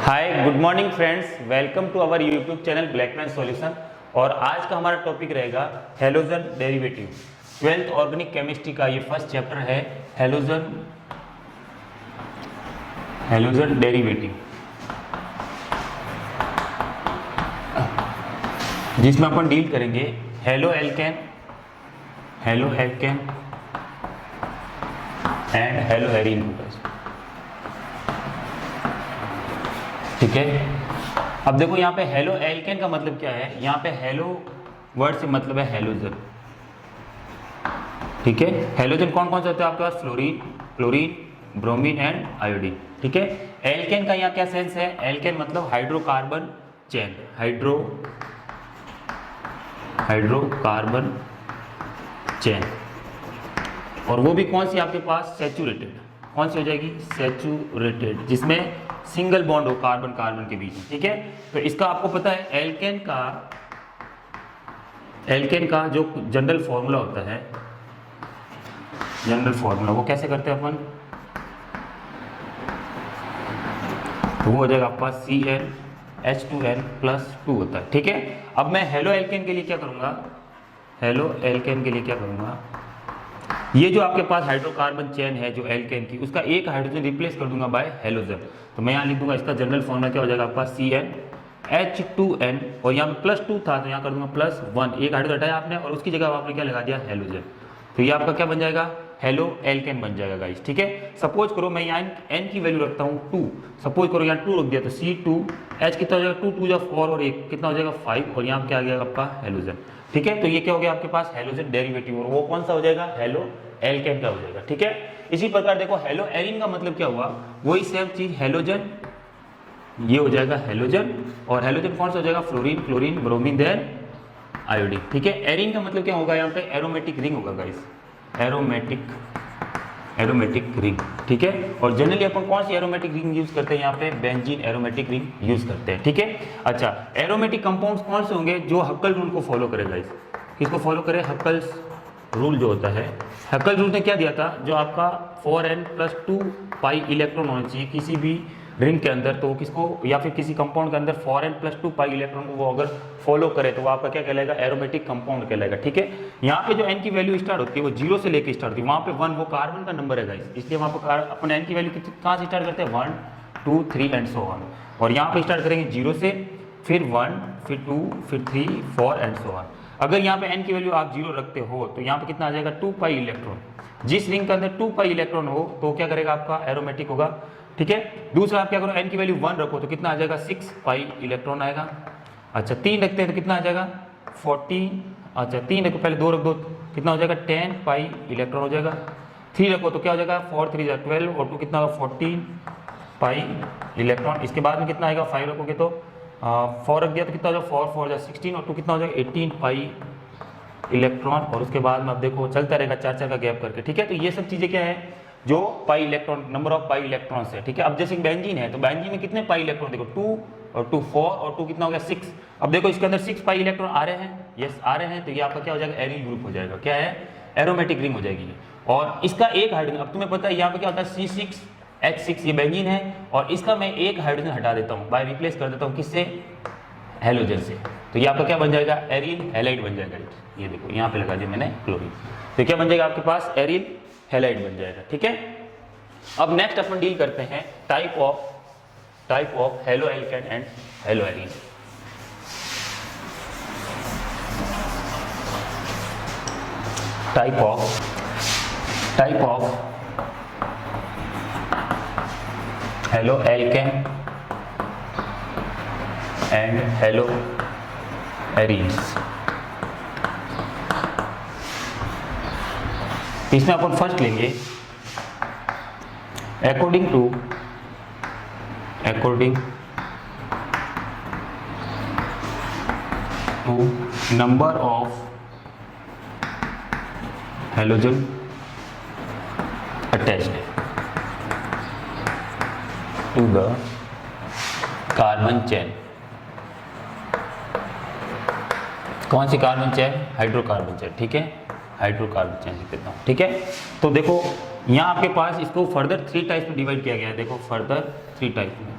Hi good morning friends, welcome to our YouTube channel Blackman solution. और आज का हमारा टॉपिक रहेगा halogen derivative. 12th organic chemistry का ये फर्स्ट चैप्टर है हैलोजन डेरिवेटिव, जिसमें अपन डील करेंगे hello alkane and halo arene. ठीक है, अब देखो यहाँ पे हेलो एल्केन का मतलब क्या है। यहाँ पे हेलो वर्ड से मतलब है हेलोजन। ठीक है, हेलोजन कौन कौन से होते हैं आपके पास? Chlorine, bromine and iodine. ठीक है, एल्केन का यहाँ क्या सेंस है? एल्केन मतलब हाइड्रोकार्बन चेन, हाइड्रोकार्बन चेन। और वो भी कौन सी आपके पास? सैचुरेटेड। कौन सी हो जाएगी? सैचुरेटेड, जिसमें सिंगल बॉन्ड हो कार्बन कार्बन के बीच में। ठीक है, तो इसका आपको पता है एल्केन का जो जनरल फॉर्मूला होता है, जनरल फॉर्मूला वो कैसे करते हैं अपन? तो वो हो जाएगा आपके पास CnH2n+2 होता है। ठीक है, अब मैं हेलो एल्केन के लिए क्या करूंगा? ये जो आपके पास हाइड्रोकार्बन चेन है जो एल्केन की, उसका एक हाइड्रोजन रिप्लेस कर दूंगा बाय हेलोजन। तो मैं यहाँ लिख दूंगा, इसका जनरल फॉर्मूला क्या हो जाएगा आपके पास? CnH2n, और यहाँ पे +2 था तो यहाँ कर दूंगा +1। एक हाइड्रोजन हटाया आपने और उसकी जगह आपने क्या लगा दिया? हेलोजन। तो ये आपका क्या बन जाएगा? हेलो एल्केन बन जाएगा गाइस। ठीक है, सपोज करो मैं यहाँ n की वैल्यू रखता हूँ 2। सपोज करो यहाँ 2 रख दिया तो C2H कितना हो जाएगा? 2 2 4 और 1 कितना हो जाएगा? 5, और यहाँ क्या आ गया आपका? हेलोजन। ठीक है, तो ये क्या हो गया आपके पास? हेलोजन डेरिवेटिव, और वो कौन सा हो जाएगा? हेलो एल्केन का हो जाएगा। ठीक है, इसी प्रकार देखो हेलो एरीन का मतलब क्या हुआ? वही सेम चीज हेलोजन, ये हो जाएगा हेलोजन, और हेलोजन कौन सा हो जाएगा? Fluorine, chlorine, bromine then iodine. ठीक है, एरीन का मतलब क्या होगा? यहाँ पे एरोमेटिक रिंग होगा गाइस, एरोमेटिक रिंग। ठीक है, और जनरली अपन कौन सी एरोमेटिक रिंग यूज करते हैं? यहाँ पे बेंजीन एरोमेटिक रिंग यूज करते हैं। ठीक है, अच्छा एरोमेटिक कंपाउंड्स कौन से होंगे? जो हक्कल रूल को फॉलो करे गाइस। किसको फॉलो करे? हक्कल्स रूल जो होता है। हक्कल रूल ने क्या दिया था? जो आपका 4n+2 पाई इलेक्ट्रॉन होना चाहिए किसी भी रिंग के अंदर, तो किसको, या फिर किसी कंपाउंड के अंदर 4n+2 पाई इलेक्ट्रॉन को वो अगर फॉलो करे तो वो आपका क्या कहलाएगा? एरोमेटिक कंपाउंड कहलाएगा। ठीक है, यहाँ पे जो n की वैल्यू स्टार्ट होती है वो 0 से लेकर स्टार्ट होती है। वहाँ पे 1 वो कार्बन का नंबर है गाइस, इसलिए वहाँ पे अपन n की वैल्यू कहाँ से स्टार्ट करते हैं? 1 2 3 एंड सो ऑन। और यहाँ पे स्टार्ट करेंगे 0 से, फिर 1, फिर 2, फिर 3, 4 एंड सो ऑन। अगर यहाँ पे n की वैल्यू आप 0 रखते हो तो यहाँ पे कितना आ जाएगा? 2 पाई इलेक्ट्रॉन। जिस रिंग के अंदर 2 पाई इलेक्ट्रॉन हो तो क्या करेगा? आपका एरोमेटिक होगा। ठीक है, दूसरा आप क्या करो? n की वैल्यू 1 रखो तो कितना आ जाएगा? 6 पाई इलेक्ट्रॉन आएगा। अच्छा 3 रखते हैं तो कितना आ जाएगा? 14। अच्छा 3 रखो, पहले 2 रख दो, कितना हो जाएगा? 10 पाई इलेक्ट्रॉन हो जाएगा। 3 रखो तो क्या हो जाएगा? 4 3 12, और 2 कितना होगा? 14 पाई इलेक्ट्रॉन। इसके बाद में कितना आएगा? 5 रखोगे तो 4 रख दिया तो कितना हो जाएगा? 4 4 16, और 2 कितना हो जाएगा? 18 पाई इलेक्ट्रॉन। और उसके बाद में अब देखो चलता रहेगा 4 4 का गैप करके। ठीक है, तो ये सब चीज़ें क्या है? जो pi electron, number of pi electrons है। ठीक है, अब जैसे बेंजीन है तो बेंजीन में कितने पाई इलेक्ट्रॉन? देखो 2 और 2 4, और 2 कितना हो गया? 6। अब देखो इसके अंदर 6 पाई इलेक्ट्रॉन आ रहे हैं, यस आ रहे हैं, तो ये आपका क्या हो जाएगा? एरिल ग्रुप हो जाएगा। क्या है? एरोमेटिक रिंग हो जाएगी। और इसका एक हाइड्रोजन, अब तुम्हें पता है यहाँ पे क्या होता है? C6H6 ये बेंजीन है, और इसका मैं एक हाइड्रोजन हटा देता हूँ, बाय रिप्लेस कर देता हूँ किससे? हेलोजन से। तो ये आपका क्या बन जाएगा? एरिल हैलाइड बन जाएगा। ये देखो यहाँ पे लगा दिया मैंने क्लोरीन, तो क्या बन जाएगा आपके पास? एरिल हैलाइड बन जाएगा। ठीक है, अब नेक्स्ट अपन डील करते हैं type of halo alkane and halo arene. Type of halo alkane and halo arenes. इसमें अपन फर्स्ट लेंगे according to number of halogen attached to the carbon chain. कौन सी कार्बन चेन? Hydrocarbon chain. ठीक है, hydrocarbon chain लिख देता हूँ। ठीक है, तो देखो यहाँ आपके पास इसको फर्दर 3 टाइप्स में डिवाइड किया गया है। देखो फर्दर 3 टाइप में,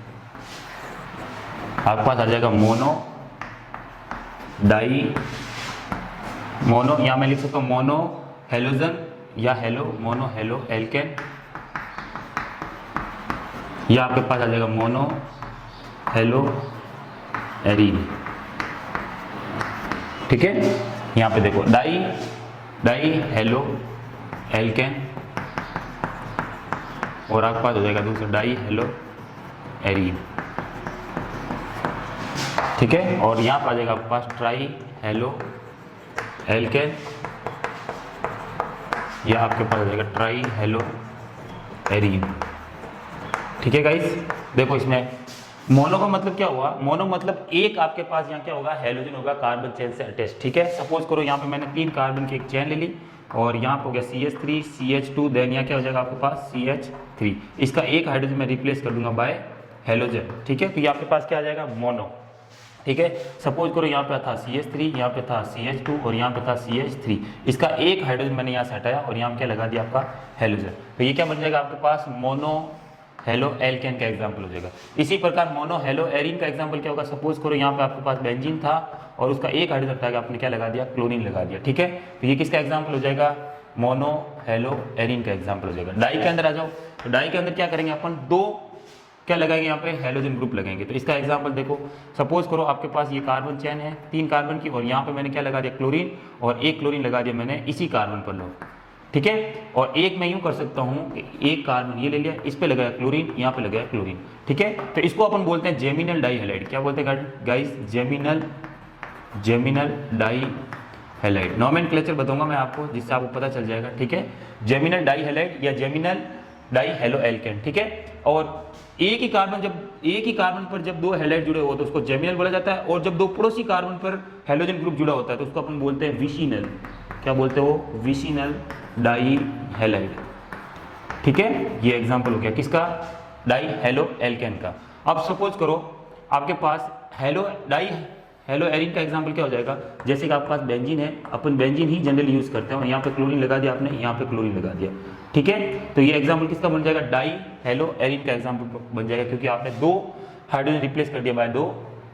आपके पास आ जाएगा मोनो डाई मोनो, या मैं लिख सकता हूँ मोनो हेलोजन या हेलो मोनो हेलो एल्केन, या आपके पास आ जाएगा मोनो हेलो एरीन। ठीक है, यहाँ पे देखो डाई हेलो एल्केन, और आपके पास हो जाएगा दूसरा डाई हेलो एरीन। ठीक है, और यहाँ पर आ जाएगा आपके पास ट्राई हेलो एल्केन, या आपके पास आ जाएगा ट्राई हेलो एरीन। ठीक है गाइस, देखो इसमें मोनो का मतलब क्या हुआ, मोनो मतलब एक आपके पास यहाँ क्या होगा, हेलोजन होगा कार्बन चेन से अटैच। ठीक है, सपोज करो यहाँ पे मैंने 3 कार्बन की एक चेन ले ली और यहाँ पे हो गया CH3 CH2, देन यहाँ क्या हो जाएगा आपके पास CH3, इसका एक हाइड्रोजन मैं रिप्लेस कर दूंगा बाय हेलोजन। ठीक है, तो ये आपके पास क्या आ जाएगा मोनो। ठीक है, सपोज करो यहाँ पे था CH3, यहाँ पे था CH2 और यहाँ पे था CH3, इसका एक हाइड्रोजन मैंने यहाँ से हटाया और यहाँ क्या लगा दिया आपका हेलोजन, तो ये क्या बन जाएगा आपके पास मोनो हेलो एल्केन का एग्जांपल हो जाएगा। इसी प्रकार मोनो हेलो एरीन का एग्जांपल क्या होगा, सपोज करो यहाँ पे आपके पास बेंजीन था और उसका एक हाइड्रोजन हटाकर आपने क्या लगा दिया, क्लोरीन लगा दिया। ठीक है, तो ये किसका एग्जांपल हो जाएगा, मोनो हेलो एरीन का एग्जांपल हो जाएगा। डाई के अंदर आ जाओ, तो डाई के अंदर क्या करेंगे अपन, 2 क्या लगाएंगे यहाँ पे हेलोजन ग्रुप लगाएंगे। तो इसका एग्जांपल देखो, सपोज करो आपके पास ये कार्बन चेन है 3 कार्बन की और यहाँ पे मैंने क्या लगा दिया क्लोरीन, और एक क्लोरीन लगा दिया मैंने इसी कार्बन पर लो। ठीक है, और एक मैं यूं कर सकता हूँ कि एक कार्बन ये ले लिया, इस पे लगाया क्लोरीन, यहाँ पे लगाया क्लोरीन। ठीक है, तो इसको अपन बोलते हैं जेमिनल डाई हैलाइड। क्या बोलते हैं guys, geminal di halide. Nomenclature बताऊंगा मैं आपको जिससे आपको पता चल जाएगा। ठीक है, जेमिनल डाई हैलाइड या जेमिनल डाई हेलो एल्केन। ठीक है, और एक ही कार्बन पर जब 2 हैलाइड जुड़े हो तो उसको जेमिनल बोला जाता है, और जब 2 पड़ोसी कार्बन पर हेलोजन ग्रुप जुड़ा होता है तो उसको अपन बोलते हैं विसिनल। क्या बोलते हो, विसिनल डाई हैलाइड। ठीक है, ये एग्जांपल हो गया किसका, डाई हेलो एल्केन का। अब सपोज करो आपके पास हेलो एरीन का एग्जांपल क्या हो जाएगा, जैसे कि आपके पास बेंजीन है, अपन बेंजीन ही जनरली यूज करते हैं और यहाँ पे क्लोरीन लगा दिया आपने, यहाँ पे क्लोरीन लगा दिया। ठीक है, तो ये एग्जांपल किसका बन जाएगा, डाई हेलो एरीन का एग्जांपल बन जाएगा, क्योंकि आपने 2 हाइड्रोजन रिप्लेस कर दिया बाय 2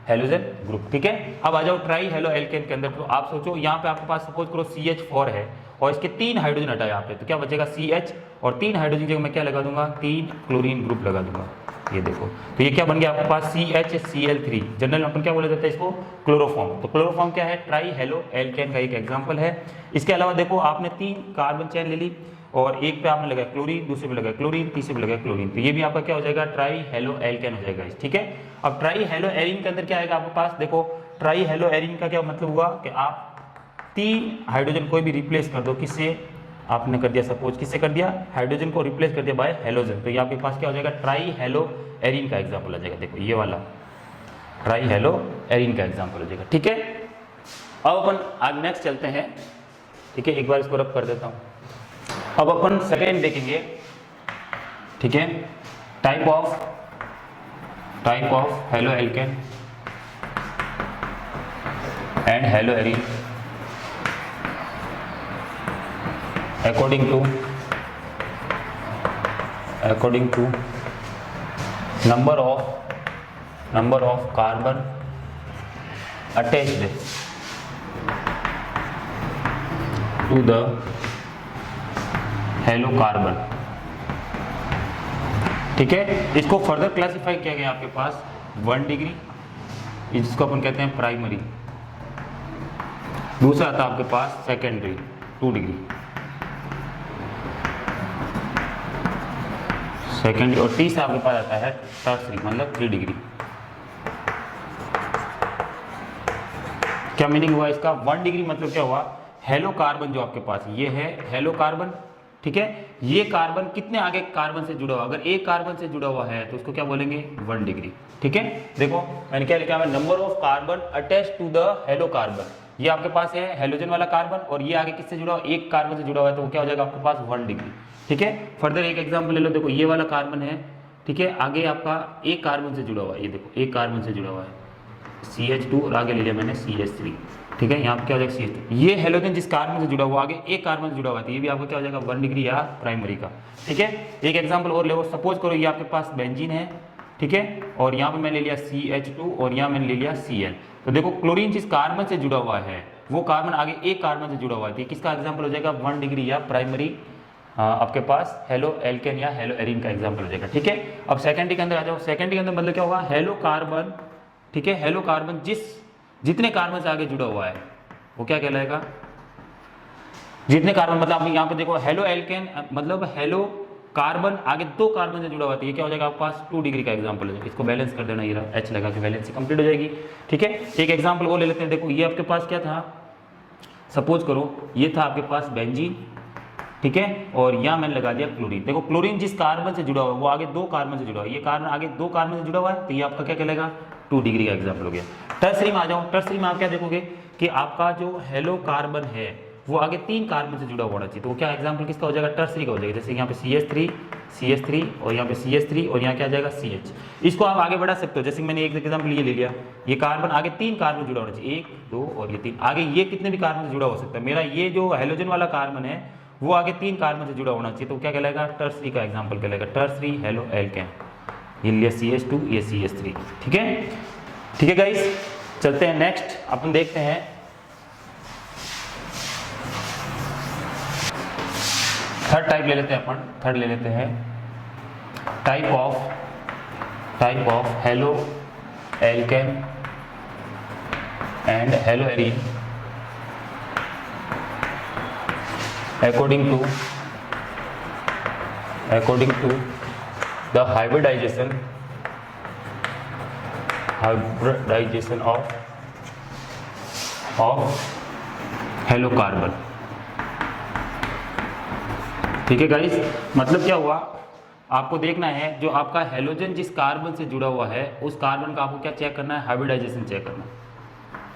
हेलोजन ग्रुप। ठीक है, अब आ जाओ ट्राई हेलो एल्केन के अंदर। तो आप सोचो यहाँ पे आपके पास सपोज करो CH4 है और इसके 3 हाइड्रोजन हटा यहाँ पे, तो क्या बचेगा CH, और 3 हाइड्रोजन की जगह मैं क्या लगा दूंगा, 3 क्लोरीन ग्रुप लगा दूंगा। ये देखो, तो ये क्या बन गया आपके पास CHCl3, जनरल अपन क्या बोला जाता है इसको, क्लोरोफॉर्म। तो क्लोरोफॉर्म क्या है, ट्राई हेलो एल्केन का एक एग्जांपल है। इसके अलावा देखो आपने 3 कार्बन चेन ले ली और एक पे आपने लगाया क्लोरीन, दूसरे पे लगाया क्लोरीन, तीसरे पे लगाया क्लोरीन, तो ये भी आपका क्या हो जाएगा, ट्राई हेलो एल्केन हो जाएगा। ठीक है, अब ट्राई हेलो एरीन के अंदर क्या आएगा आपके पास, देखो ट्राई हेलो एरीन का क्या मतलब हुआ कि आप 3 हाइड्रोजन कोई भी रिप्लेस कर दो, किससे आपने कर दिया, सपोज किससे कर दिया, हाइड्रोजन को रिप्लेस कर दिया बाय हेलोजन, तो ये आपके पास क्या हो जाएगा, ट्राई हेलो एरीन का एग्जांपल आ जाएगा। देखो ये वाला ट्राई हेलो एरीन का एग्जांपल हो जाएगा। ठीक है, अब अपन आज नेक्स्ट चलते हैं। ठीक है, एक बार इसको रब कर देता हूँ। अब अपन सेकेंड देखेंगे। ठीक है, type of halo alkane and halo arene according to number of carbon attached to the halocarbon। ठीक है, इसको फर्दर क्लासिफाई किया गया आपके पास 1 डिग्री, इसको अपन कहते हैं प्राइमरी, दूसरा आता है आपके पास सेकेंडरी 2 डिग्री, सेकेंडरी, और तीसरा आपके पास आता है टर्सरी मतलब 3 डिग्री। क्या मीनिंग हुआ इसका, 1 डिग्री मतलब क्या हुआ, हेलो कार्बन जो आपके पास ये है हेलो कार्बन। ठीक है, ये कार्बन कितने आगे कार्बन से जुड़ा हुआ, अगर एक कार्बन से जुड़ा हुआ है तो उसको क्या बोलेंगे, 1 डिग्री। ठीक है, देखो मैंने क्या लिखा है, number of carbon attach to the halo carbon, ये आपके पास है हेलोजन वाला कार्बन और ये आगे किससे जुड़ा हुआ, एक कार्बन से जुड़ा हुआ है, तो क्या हो जाएगा आपके पास 1 डिग्री। ठीक है, फर्दर एक एग्जांपल ले लो, देखो ये वाला कार्बन है। ठीक है, आगे आपका एक कार्बन से जुड़ा हुआ है, ये देखो एक कार्बन से जुड़ा हुआ है CH2 और आगे ले लिया मैंने CH3। ठीक है, यहाँ पे क्या हो जाएगा CH2, ये हेलोजन जिस कार्बन से जुड़ा हुआ आगे एक कार्बन से जुड़ा हुआ है, तो ये भी आपका क्या हो जाएगा 1 डिग्री या प्राइमरी का। ठीक है, एक एग्जांपल और ले, सपोज करो ये आपके पास बेंजीन है ठीक है, और यहाँ पे मैंने ले लिया CH2 और यहाँ मैंने ले लिया Cl। तो देखो क्लोरीन जिस कार्बन से जुड़ा हुआ है वो कार्बन आगे एक कार्बन से जुड़ा हुआ है, किसका एग्जाम्पल हो जाएगा 1 डिग्री या प्राइमरी आपके पास हेलो एल्केन या हेलो एरीन का एग्जाम्पल हो जाएगा। ठीक है, अब सेकेंडरी के अंदर आ जाओ। सेकेंडरी के अंदर मतलब क्या होगा, हेलो कार्बन, ठीक है, हेलो कार्बन जितने कार्बन से आगे जुड़ा हुआ है वो क्या कहलाएगा, जितने कार्बन, मतलब यहाँ पे देखो हेलो एल्केन मतलब हेलो कार्बन आगे 2 कार्बन से जुड़ा हुआ है, ये क्या हो जाएगा आपके पास 2 डिग्री का एग्जांपल हो जाएगा। इसको बैलेंस कर देना, ये H लगा के बैलेंस कंप्लीट हो जाएगी। ठीक है, एक एग्जांपल वो ले लेते हैं। देखो ये आपके पास क्या था, सपोज करो ये था आपके पास बेंजीन, ठीक है, और यहाँ मैंने लगा दिया क्लोरीन। देखो क्लोरीन जिस कार्बन से जुड़ा हुआ है वो आगे 2 कार्बन से जुड़ा हुआ है, ये कार्बन आगे 2 कार्बन से जुड़ा हुआ है, तो ये आपका क्या कहलाएगा 2 डिग्री का एग्जाम्पल हो गया। टर्सरी में आ जाओ। टर्सरी में आप क्या देखोगे कि आपका जो हेलो कार्बन है वो आगे 3 कार्बन से जुड़ा होना चाहिए, तो क्या एग्जाम्पल किसका हो जाएगा, टर्सरी का हो जाएगा। जैसे यहाँ पे CH3 और यहाँ पे CH3 और यहाँ क्या आ जाएगा CH। इसको आप आगे बढ़ा सकते हो, जैसे मैंने एक एग्जाम्पल ये ले लिया, ये कार्बन आगे 3 कार्बन जुड़ा होना चाहिए, 1 2 और ये 3, आगे ये कितने भी कार्बन से जुड़ा हो सकता है। मेरा ये जो हेलोजन वाला कार्बन है वो आगे 3 कार्बन से जुड़ा होना चाहिए, तो क्या कहलाएगा टर्सरी का एग्जाम्पल कहलाएगा, टर्सरी हेलो एल्केन। ये लिया CH2, ये CH3। ठीक है गाइस, चलते हैं नेक्स्ट, अपन देखते हैं थर्ड टाइप ले लेते हैं अपन। थर्ड ले लेते हैं type of halo alkane and halo arene according to the hybridization of hello carbon. ठीक है गाइस, मतलब क्या हुआ, आपको देखना है जो आपका हेलोजन जिस कार्बन से जुड़ा हुआ है उस कार्बन का आपको क्या चेक करना है, हाइब्रिडाइजेशन चेक करना है।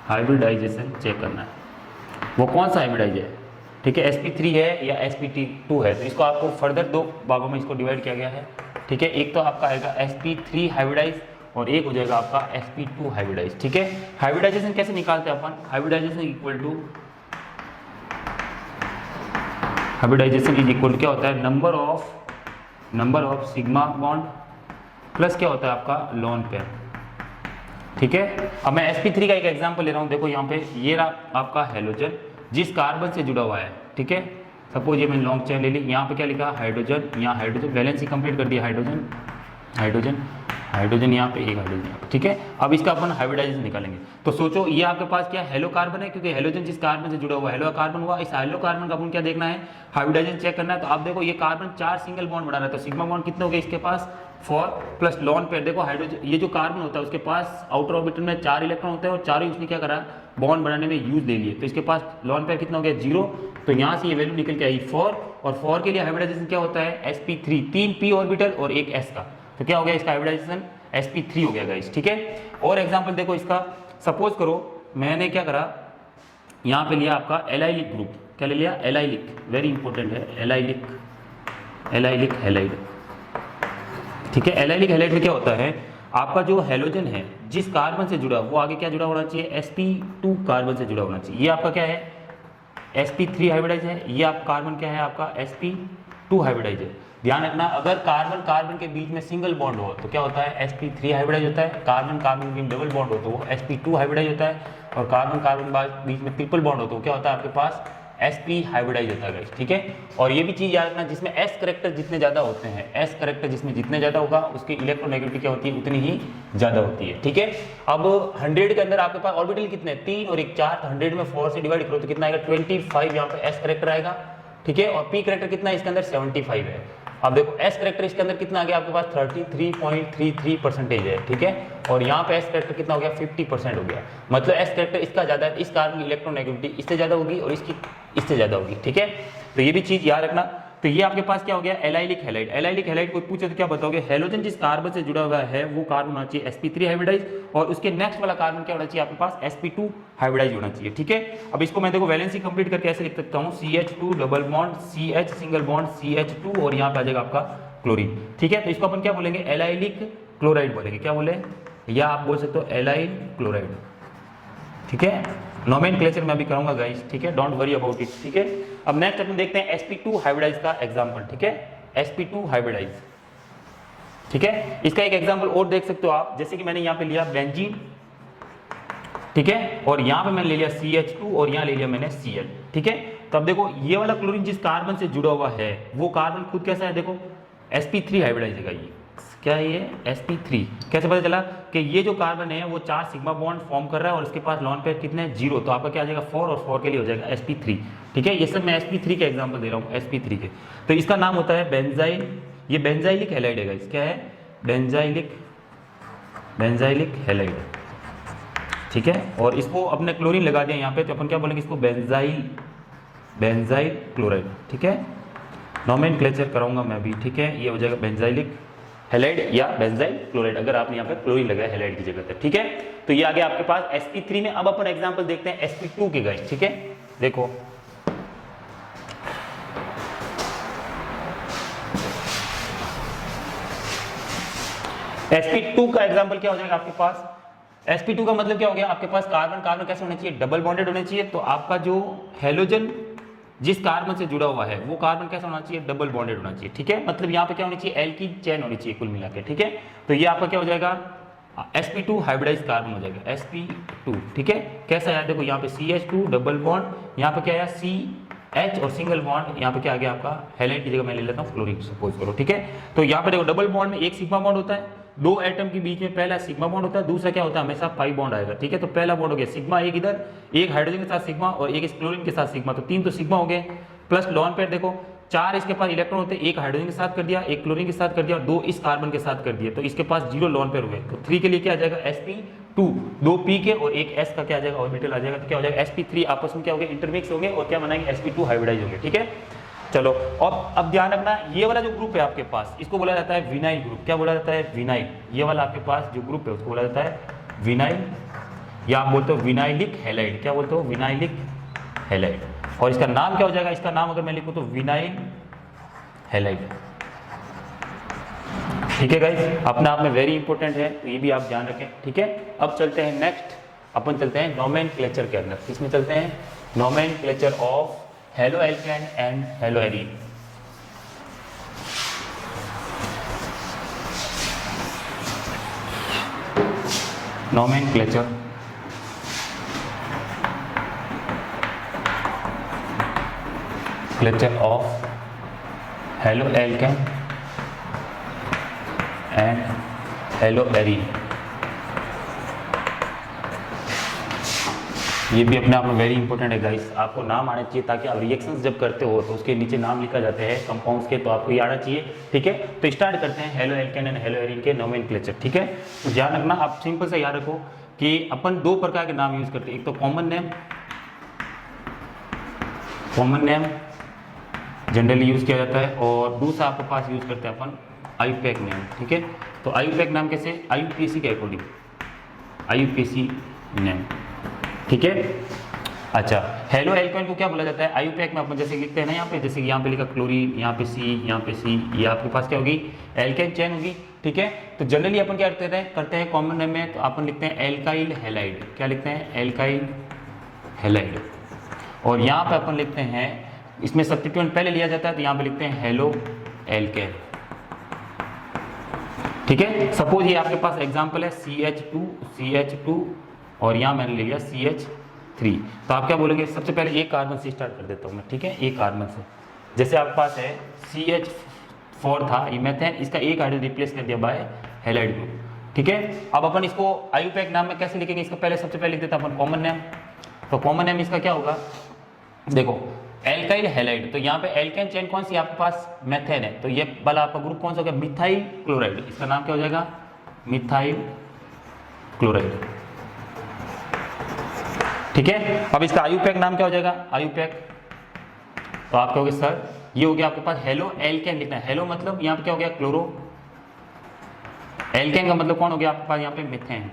हाइब्रिडाइजेशन चेक करना है, वो कौन सा हाइब्रिडाइज है। ठीक है, sp3 है या sp2 है, तो इसको आपको फर्दर 2 भागों में इसको डिवाइड किया गया है। ठीक है, एक तो आपका आएगा sp3 हाइब्रिडाइज और एक हो जाएगा आपका sp2 हाइब्रिडाइज। ठीक है, हाइब्रिडाइजेशन कैसे निकालते हैं अपन, हाइब्रिडाइजेशन इज इक्वल टू क्या होता है, number of sigma bond plus क्या होता है आपका लोन पेयर। ठीक है, अब मैं sp3 का एक एग्जांपल ले रहा हूँ। देखो यहाँ पे ये रहा आपका हेलोजन जिस कार्बन से जुड़ा हुआ है। ठीक है, सपोज ये मैंने लॉन्ग चेन ले ली, यहाँ पे क्या लिखा हाइड्रोजन, यहाँ हाइड्रोजन बैलेंस ही कंप्लीट कर दिया, हाइड्रोजन यहाँ पे एक हाइड्रोजन। ठीक है, अब इसका अपन हाइब्रिडाइजेशन निकालेंगे। तो सोचो ये आपके पास क्या हेलो कार्बन है, क्योंकि हेलोजन जिस कार्बन से जुड़ा हुआ है हेलो कार्बन हुआ, इस हेलो कार्बन का अपन क्या देखना है, हाइब्रिडाइजेशन चेक करना है। तो आप देखो ये कार्बन 4 सिंगल बॉन्ड बना रहा है, तो सिग्मा बॉन्ड कितने हो गए इसके पास 4 प्लस लॉन पेयर। देखो हाइड्रोजन ये जो कार्बन होता है उसके पास आउटर ऑर्बिटल में 4 इलेक्ट्रॉन होते हैं और चारों उसने क्या करा बॉन्ड बनाने में यूज ले लिए, तो इसके पास लॉन पेयर कितना हो गया 0, तो यहाँ से ये वैल्यू निकल के आई 4, और 4 के लिए हाइब्रिडाइजेशन क्या होता है sp3, 3 p ऑर्बिटल और एक s का, तो क्या हो गया इसका हाइब्रिडाइजेशन sp3 हो गया गाइस। ठीक है, और एग्जांपल देखो इसका, सपोज करो मैंने क्या करा, यहाँ पे लिया आपका एलाइलिक ग्रुप, क्या ले लिया एलाइलिक, वेरी इंपॉर्टेंट है एलाइलिक हैलाइड। ठीक है, एलाइलिक हैलाइड में क्या होता है, आपका जो हेलोजन है जिस कार्बन से जुड़ा वो आगे क्या जुड़ा होना चाहिए, sp2 कार्बन से जुड़ा होना चाहिए। ये आपका क्या है sp3 हाइब्रिडाइज है, ये आप कार्बन क्या है आपका sp2 हाइब्रिडाइज है। ध्यान रखना, अगर कार्बन के बीच में सिंगल बॉन्ड हो तो क्या होता है sp3 हाइब्रिडाइज होता है, कार्बन के बीच में डबल बॉन्ड हो तो वो sp2 हाइब्रिडाइज होता है, और कार्बन बीच में ट्रिपल बॉन्ड हो तो क्या होता है आपके पास sp हाइब्रिडाइज होता है। ठीक है, और ये भी चीज याद रखना, जिसमें s करेक्टर जितने ज्यादा होते हैं, s करेक्टर जिसमें जितने ज्यादा होगा उसकी इलेक्ट्रोनेगेटिविटी क्या होती है उतनी ही ज्यादा होती है। ठीक है, अब 100 के अंदर आपके पास ऑर्बिटल कितने 3 और 1 4, 100 में 4 से डिवाइड करो तो कितना आएगा 25, यहाँ पे s करेक्टर आएगा। ठीक है, और p करेक्टर कितना है इसके अंदर 75 है। अब देखो s करेक्टर इसके अंदर कितना आ गया आपके पास 33.33% है। ठीक है, और यहाँ पे s करेक्टर कितना हो गया 50% हो गया, मतलब s करेक्टर इसका ज्यादा है, इस कार्बन की इलेक्ट्रोनेगेटिविटी इससे ज्यादा होगी और इसकी इससे ज्यादा होगी। ठीक है, तो ये भी चीज याद रखना। तो ये आपके पास क्या हो गया एलाइलिक हैलाइड कोई पूछे तो क्या बताओगे, हेलोजन जिस कार्बन से जुड़ा हुआ है वो कार्बन होना चाहिए sp3 हाइब्रिडाइज, और उसके नेक्स्ट वाला कार्बन क्या होना चाहिए आपके पास sp2 हाइब्रिडाइज होना चाहिए। ठीक है, अब इसको मैं देखो वैलेंसी कंप्लीट करके ऐसे लिख सकता हूँ, CH2 double bond CH single bond CH2 और यहाँ पे आ जाएगा आपका क्लोरीन। ठीक है, तो इसको अपन क्या बोलेंगे एलाइलिक क्लोराइड बोलेंगे, क्या बोले, या आप बोल सकते हो एलाइल क्लोराइड। ठीक है, नोमेनक्लेचर मैं भी करूंगा गाइस। ठीक है, डोंट वरी अबाउट इट। ठीक है, अब नेक्स्ट अपन देखते हैं sp2 हाइब्रिडाइज का एग्जांपल। ठीक है, sp2 हाइब्रिडाइज। ठीक है। इसका एक एग्जांपल और देख सकते हो आप, जैसे कि मैंने यहाँ पे लिया बेंजीन, ठीक है, और यहाँ पे मैंने ले लिया CH2 और यहाँ ले लिया मैंने Cl, ठीक है। तो अब देखो ये वाला क्लोरीन जिस कार्बन से जुड़ा हुआ है वो कार्बन खुद कैसा है, देखो sp3 हाइब्रिडाइज है। ये क्या है, ये sp3। कैसे पता चला कि ये जो कार्बन है वो 4 सिग्मा बॉन्ड फॉर्म कर रहा है और इसके पास लॉन पेयर कितने हैं, 0, तो आपका क्या आ जाएगा 4 और 4 के लिए हो जाएगा sp3, ठीक है। ये सब मैं sp3 के एग्जांपल दे रहा हूँ, sp3 के। तो इसका नाम होता है बेंजाइल, ये बेंजाइलिक हैलाइड है गाइस, क्या है, बेंजाइलिक हैलाइड, ठीक है। और इसको अपने क्लोरीन लगा दिया यहाँ पे, तो अपन क्या बोलेंगे इसको, बेंजाइल क्लोराइड, ठीक है। नोमेनक्लेचर कराऊंगा मैं भी, ठीक है। ये हो जाएगा बेंजाइलिक हैलाइड या बेंजाइल क्लोराइड, अगर आपने यहाँ पे क्लोरीन लगाया हैलाइड की जगह पर, ठीक है। तो ये आ गया आपके पास sp3 में। अब अपन एग्जांपल देखते हैं sp2 के गाइस, ठीक है। देखो sp2 का एग्जांपल क्या हो जाएगा आपके पास, sp2 का मतलब क्या हो गया, आपके पास कार्बन कार्बन कैसे होना चाहिए, डबल बॉन्डेड होने चाहिए। तो आपका जो हैलोजन जिस कार्बन से जुड़ा हुआ है वो कार्बन कैसा होना चाहिए, डबल बॉन्डेड होना चाहिए, ठीक है। मतलब यहाँ पे क्या होनी चाहिए, एल्कीन चेन होनी चाहिए कुल मिला के, ठीक है। तो ये आपका क्या हो जाएगा, sp2 हाइब्रिडाइज कार्बन हो जाएगा, sp2, ठीक है। कैसा है, देखो यहाँ पे CH2 डबल बॉन्ड, यहाँ पे क्या आया CH और सिंगल बॉन्ड, यहाँ पे क्या आ गया आपका हैलाइड की जगह मैं ले लेता हूँ क्लोरीन, सपोज करो, ठीक है। तो यहाँ पे देखो डबल बॉन्ड में एक सिग्मा बॉन्ड होता है, दो एटम के बीच में पहला सिग्मा बॉन्ड होता है, दूसरा क्या होता है, हमेशा पाई बॉन्ड आएगा, ठीक है। तो पहला बॉन्ड हो गया सिग्मा, एक इधर, एक हाइड्रोजन के साथ सिग्मा और एक इस क्लोरीन के साथ सिग्मा, तो 3 तो सिग्मा हो गए, प्लस लॉन पेयर देखो 4 इसके पास इलेक्ट्रॉन होते हैं, एक हाइड्रोजन के साथ कर दिया, एक क्लोरीन के साथ कर दिया और 2 इस कार्बन के साथ कर दिए, तो इसके पास 0 लॉन पेयर हुए। तो 3 के लिए क्या आ जाएगा, sp2, 2 p के और एक s का क्या आ जाएगा, ऑर्बिटल आ जाएगा, तो क्या हो जाएगा sp3 आपस में क्या हो गया, इंटरमिक्स होंगे और क्या बनाएंगे, sp2 हाइब्रिडाइज होंगे, ठीक है। चलो और अब ध्यान रखना, ये वाला जो ग्रुप है आपके पास इसको बोला जाता है विनाइल ग्रुप। क्या बोला जाता है, विनाइल। ये वाला आपके पास जो ग्रुप है उसको बोला जाता है विनाइल, या आप बोलते हो विनाइलिक हैलाइड। क्या बोलते हो, विनाइलिक हैलाइड। और इसका नाम क्या हो जाएगा, इसका नाम अगर मैं लिखूं तो विनाइल हैलाइड, ठीक है गाइस। अपने आप में वेरी इंपॉर्टेंट है, तो ये भी आप ध्यान रखें, ठीक है। अब चलते हैं नेक्स्ट, अपन चलते हैं नोमेनक्लेचर के अंदर। इसमें चलते हैं nomenclature of halo alkane and halo arene. nomenclature of haloalkane and haloarine। ये भी अपने आप में वेरी इंपॉर्टेंट है गाइस, आपको नाम आना चाहिए ताकि आप रिएक्शंस जब करते हो तो उसके नीचे नाम लिखा जाते हैं कंपाउंड्स के, तो आपको ये आना चाहिए, ठीक है। तो स्टार्ट करते हैं hello alkane and halo arene के नोमेनक्लेचर, ठीक है। तो ध्यान रखना, आप सिंपल से याद रखो कि अपन 2 प्रकार के नाम यूज करते हैं, एक तो कॉमन नेम जनरली यूज किया जाता है, और दूसरा आपके पास यूज करते हैं अपन आईयूपैक नेम, ठीक है। तो आईयूपैक नाम कैसे, IUPAC के अकॉर्डिंग IUPAC नेम, ठीक है। अच्छा, हेलो एल्केन को क्या बोला जाता है, आईयूपैक में अपन जैसे लिखते हैं ना यहाँ पे, जैसे कि यहाँ पे लिखा क्लोरीन, यहाँ पे C, यहाँ पे C, ये आपके पास क्या होगी, एल्केन चेन होगी, ठीक है। तो जनरली अपन क्या करते हैं कॉमन नेम में, तो अपन लिखते हैं एल्काइल हैलाइड। क्या लिखते हैं, एल्काइल हैलाइड। और यहाँ पे अपन लिखते हैं, इसमें सब्स्टिट्यूएंट पहले लिया जाता है, तो यहाँ पे लिखते हैं हेलो एल्केन, ठीक है। सपोज ये आपके पास एग्जांपल है CH2 और यहाँ मैंने ले लिया CH3, तो आप क्या बोलेंगे, सबसे पहले एक कार्बन से स्टार्ट कर देता हूँ मैं, ठीक है। एक कार्बन से, जैसे आपके पास है CH4 था, ये मेथेन, इसका एक हाइड्रोजन रिप्लेस कर दिया बाय हैलाइड ग्रुप, ठीक है। अब अपन इसको आईयूपैक नाम में कैसे लिखेंगे, इसका पहले सबसे पहले लिख देता अपन कॉमन नेम। तो कॉमन नेम इसका क्या होगा, देखो एल्काइल हैलाइड, तो यहाँ पे एल्केन चेन कौन सी आपके पास, मेथेन है, तो ये वाला आपका ग्रुप कौन सा हो गया, मिथाइल क्लोराइड। इसका नाम क्या हो जाएगा, मिथाइल क्लोराइड, ठीक है। अब इसका आईयूपैक नाम क्या हो जाएगा, आईयूपैक, तो आप कहोगे सर ये हो गया आपके पास हेलो एल्केन लिखना है, हेलो मतलब यहाँ पे क्या हो गया, क्लोरो, एल्केन का मतलब कौन हो गया आपके पास यहाँ पे, मिथेन,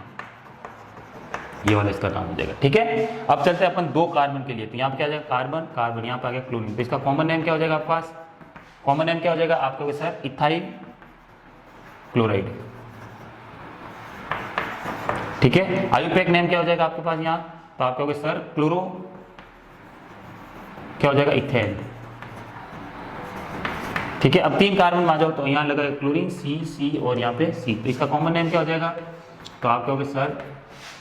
ये वाला इसका नाम हो जाएगा, ठीक है। अब चलते हैं अपन 2 कार्बन के लिए, तो यहाँ पे क्या हो जाएगा, कार्बन कार्बन, यहाँ पे आ गया क्लोरीन, तो इसका कॉमन नेम क्या हो जाएगा आपके पास, कॉमन नेम क्या हो जाएगा, आप कहोगे सर इथाइल क्लोराइड, ठीक है। आईयूपैक नेम क्या हो जाएगा आपके पास यहाँ, तो आप कहोगे सर क्लोरो, क्या हो जाएगा, इथेन, ठीक है। अब 3 कार्बन में आ जाओ तो यहाँ लगा क्लोरीन C और यहाँ पे C, तो इसका कॉमन नेम क्या हो जाएगा? तो आप कहोगे सर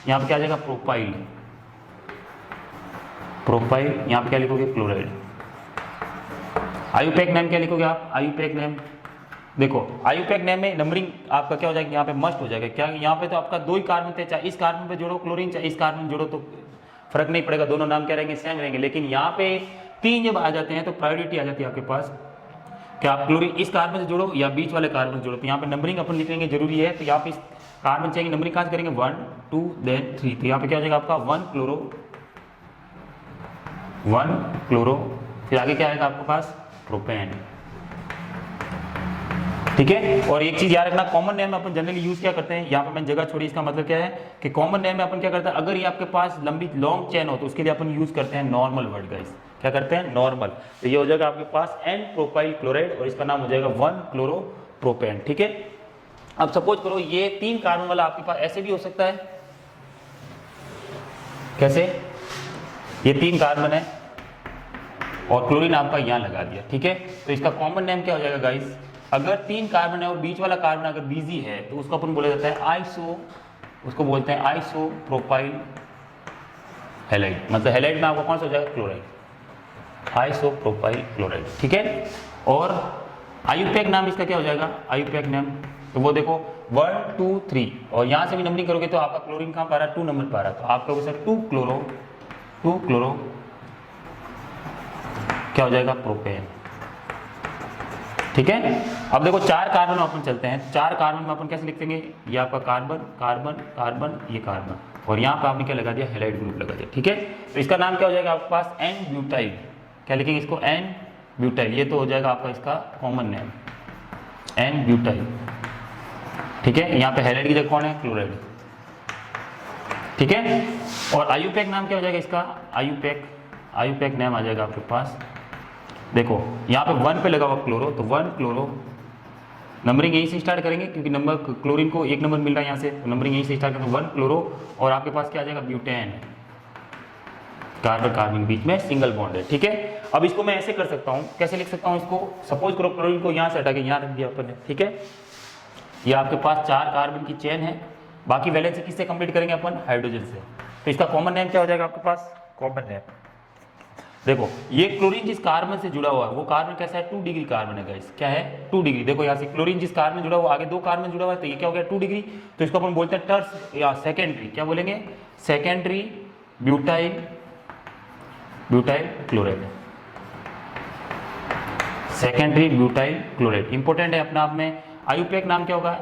यहाँ पे क्या आ जाएगा? प्रोपाइल। यहाँ पे क्या लिखोगे? क्लोराइड। आयुपैक नेम क्या लिखोगे आप? आयुपैक नेम देखो, आयुपैक नेम में नंबरिंग आपका क्या हो जाएगा? यहाँ पे मस्ट हो जाएगा। क्या यहाँ पे तो आपका 2 ही कार्बन थे, चाहे इस कार्बन पे जोड़ो क्लोरीन, चाहे इस कार्बन जोड़ो, तो फर्क नहीं पड़ेगा, दोनों नाम क्या रहेंगे? सेम रहेंगे। लेकिन यहाँ पे 3 जब आ जाते हैं तो प्रायोरिटी आ जाती है आपके पास कि आप क्लोरीन इस कार्बन से जोड़ो या बीच वाले कार्बन से जोड़ो। तो यहाँ पे नंबरिंग अपन लिखेंगे जरूरी है। तो यहाँ पे इस कार्बन चाहिए नंबरिंग कहाँ से करेंगे? 1 2 देन 3। तो यहाँ पे क्या हो जाएगा आपका? 1 क्लोरो, फिर आगे क्या आएगा आपके पास? प्रोपेन। ठीक है। और एक चीज याद रखना, कॉमन नेम में अपन जनरली यूज क्या करते हैं? यहाँ पे मैंने जगह छोड़ी, इसका मतलब क्या है कि कॉमन नेम में अपन क्या करते हैं? अगर ये आपके पास लॉन्ग चेन हो तो उसके लिए अपन यूज करते हैं नॉर्मल वर्ड गाइस। क्या करते हैं? नॉर्मल। तो ये हो जाएगा आपके पास एन प्रोपाइल क्लोराइड और इसका नाम हो जाएगा 1 क्लोरो प्रोपेन। ठीक है। अब सपोज करो ये 3 कार्बन वाला आपके पास ऐसे भी हो सकता है। कैसे? ये 3 कार्बन है और क्लोरीन आपका यहाँ लगा दिया। ठीक है। तो इसका कॉमन नेम क्या हो जाएगा गाइस? अगर 3 कार्बन है और बीच वाला कार्बन अगर बिजी है तो उसको अपन बोला जाता है उसको बोलते हैं आइसो प्रोपाइल हैलाइड। मतलब हैलाइड में आपको कौन सा हो जाएगा? क्लोराइड। Iso propyl chloride. ठीक है। और आयुपैक नाम इसका क्या हो जाएगा? आयुपैक नाम तो वो देखो 1 2 3 और यहाँ से भी नंबरिंग करोगे तो आपका क्लोरीन कहाँ पा रहा है? 2 नंबर पा रहा है। तो आप कहोगे सर 2 क्लोरो क्या हो जाएगा? प्रोपेन। ठीक है। अब देखो 4 कार्बन में अपन चलते हैं। 4 कार्बन में अपन कैसे लिख देंगे? ये आपका कार्बन कार्बन कार्बन, ये कार्बन, और यहाँ पे आपने क्या लगा दिया? हैलाइड ग्रुप लगा दिया। ठीक है। तो इसका नाम क्या हो जाएगा आपके पास? N butyl. क्या लिखेंगे इसको? N butyl. ये तो हो जाएगा आपका इसका कॉमन नेम एन ब्यूटाइल। ठीक है। यहाँ पे हैलाइड की जगह कौन है? क्लोराइड। ठीक है। और आयुपैक नाम क्या हो जाएगा इसका? आयुपैक नाम आ जाएगा आपके पास। देखो यहाँ पे 1 पे लगा हुआ क्लोरो, तो 1 क्लोरो। नंबरिंग यहीं से स्टार्ट करेंगे क्योंकि नंबर क्लोरीन को 1 नंबर मिल रहा है यहाँ से, तो नंबरिंग यहीं से स्टार्ट करेंगे। 1 क्लोरो और आपके पास क्या आ जाएगा? ब्यूटेन। कार्बन कार्बन बीच में सिंगल बॉन्ड है। ठीक है। अब इसको मैं ऐसे कर सकता हूँ, कैसे लिख सकता हूँ इसको? सपोज करो क्लोरीन को यहाँ से हटा के यहाँ रख दिया अपन ने। ठीक है। ये आपके पास 4 कार्बन की चेन है, बाकी वैलेंसी किससे कंप्लीट करेंगे अपन? हाइड्रोजन से। तो इसका कॉमन नेम क्या हो जाएगा आपके पास? कॉमन नेम देखो, ये क्लोरीन जिस कार्बन से जुड़ा हुआ है वो कार्बन कैसा है? 2 डिग्री कार्बन है गाइस। क्या है? 2 डिग्री। देखो यहाँ से क्लोरीन जिस कार्बन जुड़ा हुआ, आगे 2 कार्बन जुड़ा हुआ है, तो ये क्या हो गया? 2 डिग्री। तो इसको अपन बोलते हैं टर्स या सेकेंडरी। क्या बोलेंगे? Secondary butyl chloride. Secondary butyl chloride important है अपने आप में। आयुपैक नाम क्या होगा?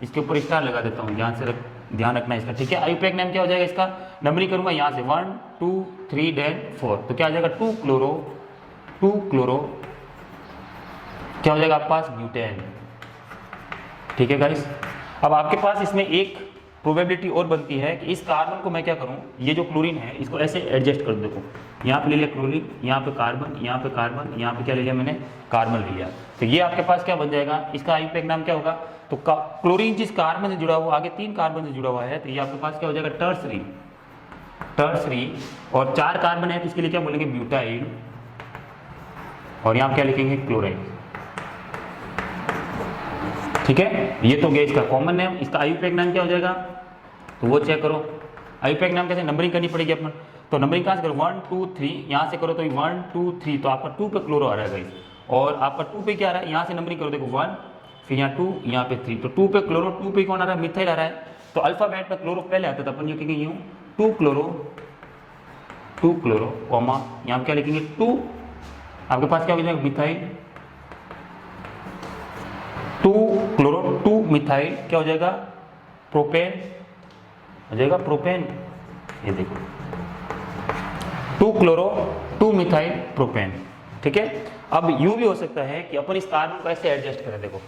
इसके ऊपर स्टार लगा देता हूँ, ध्यान रखना इसका। ठीक है। आयुपैक नाम क्या हो जाएगा इसका? नंबरिंग करूंगा यहाँ से 1 2 3 देन 4, तो क्या आ जाएगा? 2 क्लोरो क्या हो जाएगा आपके पास? ब्यूटेन। ठीक है गाइस। अब आपके पास इसमें एक प्रोबेबिलिटी और बनती है कि इस कार्बन को मैं क्या करूं, ये जो क्लोरीन है इसको ऐसे एडजस्ट कर दो। देखो यहाँ पे ले लिया क्लोरीन, यहाँ पे कार्बन, यहाँ पे कार्बन, यहाँ पे क्या ले लिया मैंने? कार्बन ले लिया। तो ये आपके पास क्या बन जाएगा? इसका आयुपैक नाम क्या होगा? तो क्लोरीन जिस कार्बन से जुड़ा हुआ, आगे 3 कार्बन से जुड़ा हुआ है, तो ये आपके पास क्या हो जाएगा? टर्सरी। और 4 कार्बन है तो इसके लिए क्या बोलेंगे? ब्यूटाइल। और यहाँ क्या लिखेंगे? क्लोराइड। ठीक है। ये तो गया इसका कॉमन नेम। इसका आयुपैक नाम क्या हो जाएगा? तो वो चेक करो। आयुपैक नाम कैसे? नंबरिंग करनी पड़ेगी अपन। तो नंबरिंग कहाँ से करो? 1 2 3, यहाँ से करो तो 1 2 3, तो आपका 2 पे क्लोरो आ रहा है गाइस। और आपका 2 पे क्या आ रहा है? यहाँ से नंबरिंग करो, देखो 1, फिर यहाँ 2, यहाँ पे 3, तो 2 पे क्लोरो। 2 पे कौन आ रहा है? मिथाइल आ रहा है। तो अल्फाबेट में क्लोरो पहले आता था, अपन ये लिखेंगे यूँ 2 क्लोरो कॉमा, यहाँ क्या लिखेंगे? 2। आपके पास क्या हो जाएगा? मिथाइल। 2 क्लोरो 2 मिथाइल क्या हो जाएगा? प्रोपेन हो जाएगा। प्रोपेन, ये देखो 2 क्लोरो 2 मिथाइल प्रोपेन। ठीक है। अब यूं भी हो सकता है कि अपन इस कार्बन को ऐसे एडजस्ट करें। देखो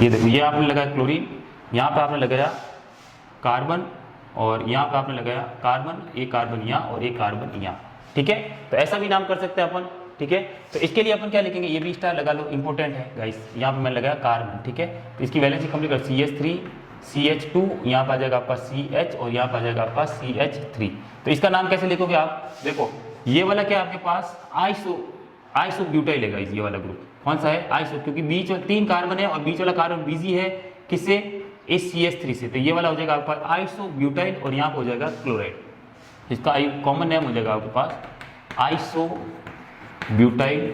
ये देखो, ये आपने लगाया क्लोरीन, यहाँ पे आपने लगाया कार्बन, और यहाँ पे आपने लगाया कार्बन, एक कार्बन यहाँ और एक कार्बन यहाँ। ठीक है। तो ऐसा भी नाम कर सकते हैं अपन। ठीक है। तो इसके लिए अपन क्या लिखेंगे? ये भी स्टार लगा लो, इंपॉर्टेंट है गाइस। यहाँ पे मैं लगाया कार्बन। ठीक है। तो इसकी वैलेंसी कंप्लीट कर CH3 CH2, यहाँ पे आ जाएगा आपका CH और यहाँ पे आ जाएगा आपका CH3। तो इसका नाम कैसे लिखोगे आप? देखो ये वाला क्या आपके पास आइसोब्यूटाइल है गाइस, ये वाला ग्रुप कौन सा है, आइसो, क्योंकि बीच में 3 कार्बन है और बीच वाला कार्बन बिजी है किससे, इस CH3 से, तो ये वाला हो जाएगा आपके पास आइसोब्यूटाइल और यहाँ पे हो जाएगा क्लोराइड। इसका कॉमन नेम हो जाएगा आपके पास आइसोब्यूटाइल,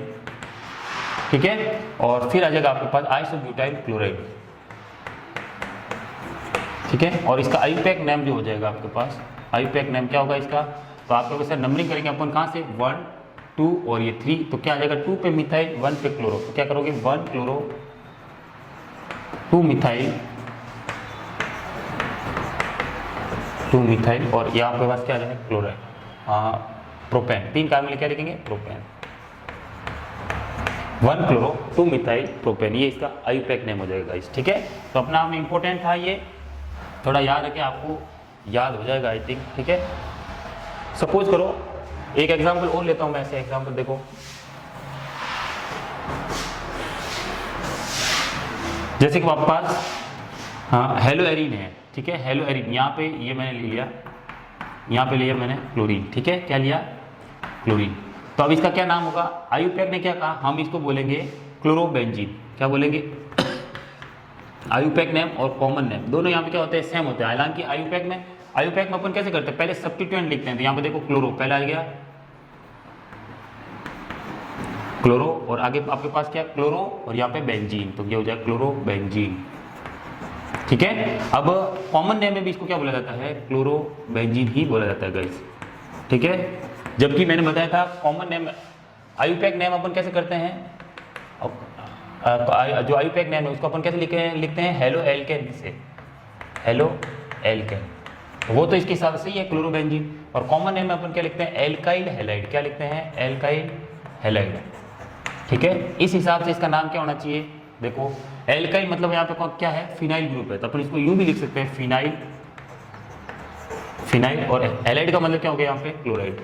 ठीक है, और फिर आ जाएगा आपके पास आइसोब्यूटाइल क्लोराइड, ठीक है। और इसका आईयूपैक नेम जो हो जाएगा आपके पास, आईयूपैक नेम क्या होगा इसका, तो आप लोग सर नंबरिंग करेंगे अपन कहाँ से, 1 2 और ये 3, तो क्या आ जाएगा 2 पे मिथाइल 1 पे क्लोरो, तो क्या करोगे 1 क्लोरो 2 मिथाइल और यहाँ आपके पास क्या आ जाएगा क्लोराइड, प्रोपेन, 3 कार्बन क्या लिखेंगे प्रोपेन, 1 क्लोरो 2 मिथाइल प्रोपेन, ये इसका आईयूपैक नेम हो जाएगा इस, ठीक है। तो अपना आप इंपॉर्टेंट था ये, थोड़ा याद रखें, आपको याद हो जाएगा आई थिंक, ठीक है। सपोज करो एक एग्जांपल और लेता हूं मैं, ऐसे एग्जांपल देखो, जैसे कि आपके पास हेलो एरिन है, ठीक है, हेलो एरिन, यहाँ पे ये मैंने ले लिया, यहाँ पे लिया मैंने क्लोरीन, ठीक है, क्या लिया क्लोरीन, तो अब इसका क्या नाम होगा, आईयूपैक ने क्या कहा, हम इसको बोलेंगे क्लोरोबेंजीन, क्या बोलेंगे आईयूपैक नेम और कॉमन नेम दोनों यहाँ पे क्या होते हैं, सेम होते हैं। हालांकि आईयूपैक में अपन कैसे करते हैं, पहले सब्स्टिट्यूएंट लिखते हैं, तो यहाँ पे देखो क्लोरो पहले आ गया क्लोरो, और आगे आपके पास क्या क्लोरो और यहाँ पे बेंजीन, तो ये हो जाए क्लोरोबेंजीन, ठीक है। अब कॉमन नेम में भी इसको क्या बोला जाता है, क्लोरोबेंजीन ही बोला जाता है गाइस, ठीक है। जबकि मैंने बताया था कॉमन नेम, आईयूपैक नेम अपन कैसे करते हैं, जो आईयूपैक नेम है उसको अपन कैसे लिखते हैं हेलो एल्केन से, हेलो एल्केन, वो तो इसके हिसाब से ही है क्लोरोबेंजीन, और कॉमन नेम में अपन क्या लिखते हैं एल्काइल हैलाइड, क्या लिखते हैं एल्काइल हैलाइड, ठीक है। इस हिसाब से इसका नाम क्या होना चाहिए, देखो एल्काइल मतलब यहाँ पे क्या है फिनाइल ग्रुप है, तो अपन इसको यूं भी लिख सकते हैं फिनाइल, और हैलाइड का मतलब क्या हो गया यहाँ पे क्लोराइड,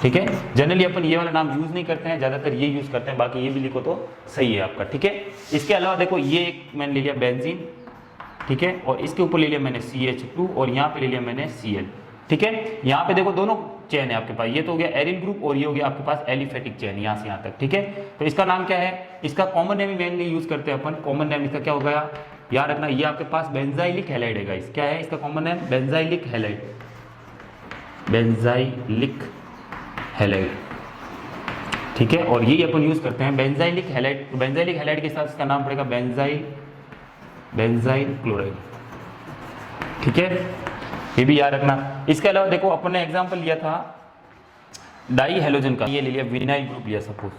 ठीक है। जनरली अपन ये वाला नाम यूज नहीं करते हैं, ज्यादातर ये यूज करते हैं, बाकी ये भी लिखो तो सही है आपका, ठीक है। इसके अलावा देखो ये एक मैंने ले लिया बेंजीन, ठीक है, और इसके ऊपर ले लिया मैंने CH2 और यहाँ पे ले लिया मैंने Cl, ठीक है। यहाँ पे देखो दोनों चेन है आपके पास, ये तो हो गया एरिल ग्रुप और ये हो गया आपके पास एलिफेटिक चेन, यहाँ से यहाँ तक, ठीक है। तो इसका नाम क्या है, इसका कॉमन नेम मेनली यूज करते हैं अपन, कॉमन नेम इसका क्या हो गया, याद रखना ये आपके पास बेंजाइलिक हैलाइड है गाइस, क्या है इसका common name benzylic halide, benzylic halide, ठीक है। और ये अपन यूज करते हैं बेंजाइलिक हैलाइड, बेंजाइलिक हैलाइड के साथ इसका नाम पड़ेगा बेंजाइल क्लोराइड, ठीक है, ये भी याद रखना। इसके अलावा देखो अपन ने एग्जांपल लिया था डाई हेलोजन का, ये ले लिया विनाइल ग्रुप लिया सपोज,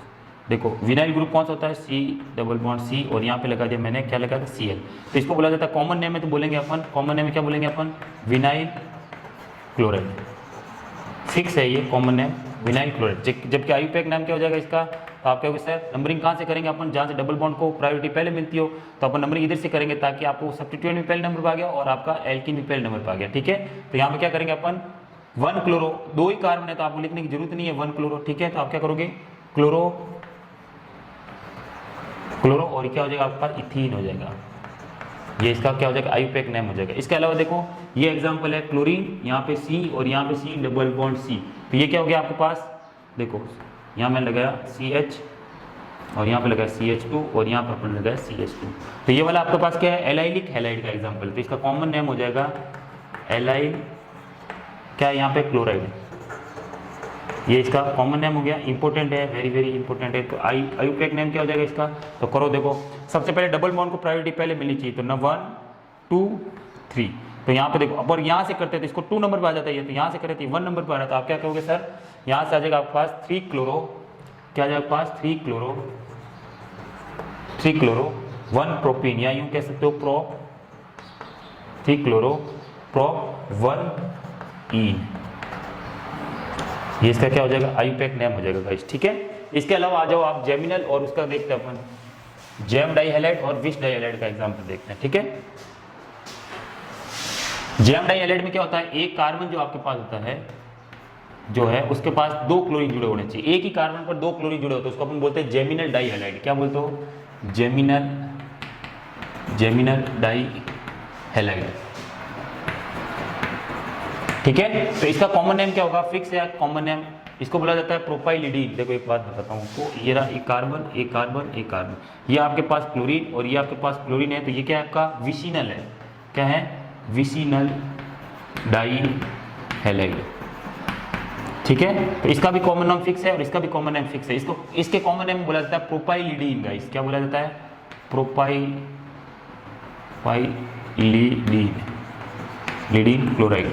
देखो विनाइल ग्रुप कौन सा होता है C+C, और यहाँ पे लगा दिया मैंने क्या लगा था Cl, तो इसको बोला जाता है कॉमन नेम में, तो बोलेंगे अपन कॉमन नेम में क्या बोलेंगे अपन विनाइल क्लोराइड, फिक्स है ये कॉमन नेम विनाइल क्लोराइड। जबकि आईयूपैक नाम क्या हो जाएगा इसका, तो आप क्या होगा सर नंबरिंग कहाँ से करेंगे अपन, जहाँ से डबल बॉन्ड को प्रायोरिटी पहले मिलती हो तो अपन नंबरिंग इधर से करेंगे, ताकि आपको सब्स्टिट्यूएंट भी पहले नंबर पर आ गया और आपका एल्कीन भी पहले नंबर पर आ गया, ठीक है। तो यहाँ पे क्या करेंगे अपन 1 क्लोरो, 2 ही कार्बन है तो आपको लिखने की जरूरत नहीं है 1 क्लोरो, ठीक है। तो आप क्या करोगे क्लोरो और क्या हो जाएगा आपके पास इथीन हो जाएगा, ये इसका क्या हो जाएगा आईयूपैक नेम हो जाएगा। इसके अलावा देखो ये एग्जांपल है क्लोरीन, यहाँ पे C और यहाँ पे C डबल बॉन्ड C, तो ये क्या हो गया आपके पास, देखो यहाँ मैंने लगाया CH और यहाँ पे लगाया CH2 और यहाँ पर अपन लगाया CH2, तो ये वाला आपके पास क्या है एलाइलिक हैलाइड का एग्जांपल, तो इसका कॉमन नेम हो जाएगा एलाइल, क्या है यहाँ पे क्लोराइड, ये इसका कॉमन नेम हो गया, इंपॉर्टेंट है, वेरी वेरी इंपॉर्टेंट है। तो आईयूपैक नेम क्या हो जाएगा इसका, तो करो देखो सबसे पहले डबल बॉन्ड को प्रायोरिटी पहले मिलनी चाहिए, तो 1 2 3, तो यहाँ पे देखो अब और यहाँ से करते तो इसको 2 नंबर पर आ जाता है, तो यहाँ से करे तो 1 नंबर पर आ रहा था, आप क्या कहोगे सर यहाँ से आ जाएगा आपके पास 3 क्लोरो, क्या आ जाएगा आपके पास 3 क्लोरो 1 प्रोपीन, या यूँ कह सकते हो 3 क्लोरो 1 ईन, ये इसका क्या हो जाएगा आईयूपैक नेम हो जाएगा गाइस, ठीक है। इसके अलावा आ जाओ आप जेमिनल और उसका देखते हैं अपन जेम डाइहैलाइड और विश डाइहैलाइड का एग्जांपल देखते हैं, ठीक है। जेम डाइहैलाइड में क्या होता है, एक कार्बन जो आपके पास होता है जो है उसके पास 2 क्लोरीन जुड़े होने चाहिए, एक ही कार्बन पर 2 क्लोरीन जुड़े होते हैं, उसको अपन बोलते हैं जेमिनल डाइहैलाइड, क्या बोलते हो जेमिनल डाइहैलाइड, ठीक है। तो इसका कॉमन नेम क्या होगा, फिक्स है कॉमन नेम, इसको बोला जाता है प्रोपाइलिडीन। देखो एक बात बताता हूँ तो ये रहा एक कार्बन एक कार्बन एक कार्बन, ये आपके पास क्लोरीन और ये आपके पास क्लोरीन है, तो ये क्या है आपका विसिनल है, क्या है विसिनल डाई हैलाइड। ठीक है, तो इसका भी कॉमन नेम फिक्स है और इसका भी कॉमन नेम फिक्स है। इसको इसके कॉमन नेम बोला जाता है प्रोपाइलिडीन गाइस, क्या बोला जाता है प्रोपाइलिडीन क्लोराइड।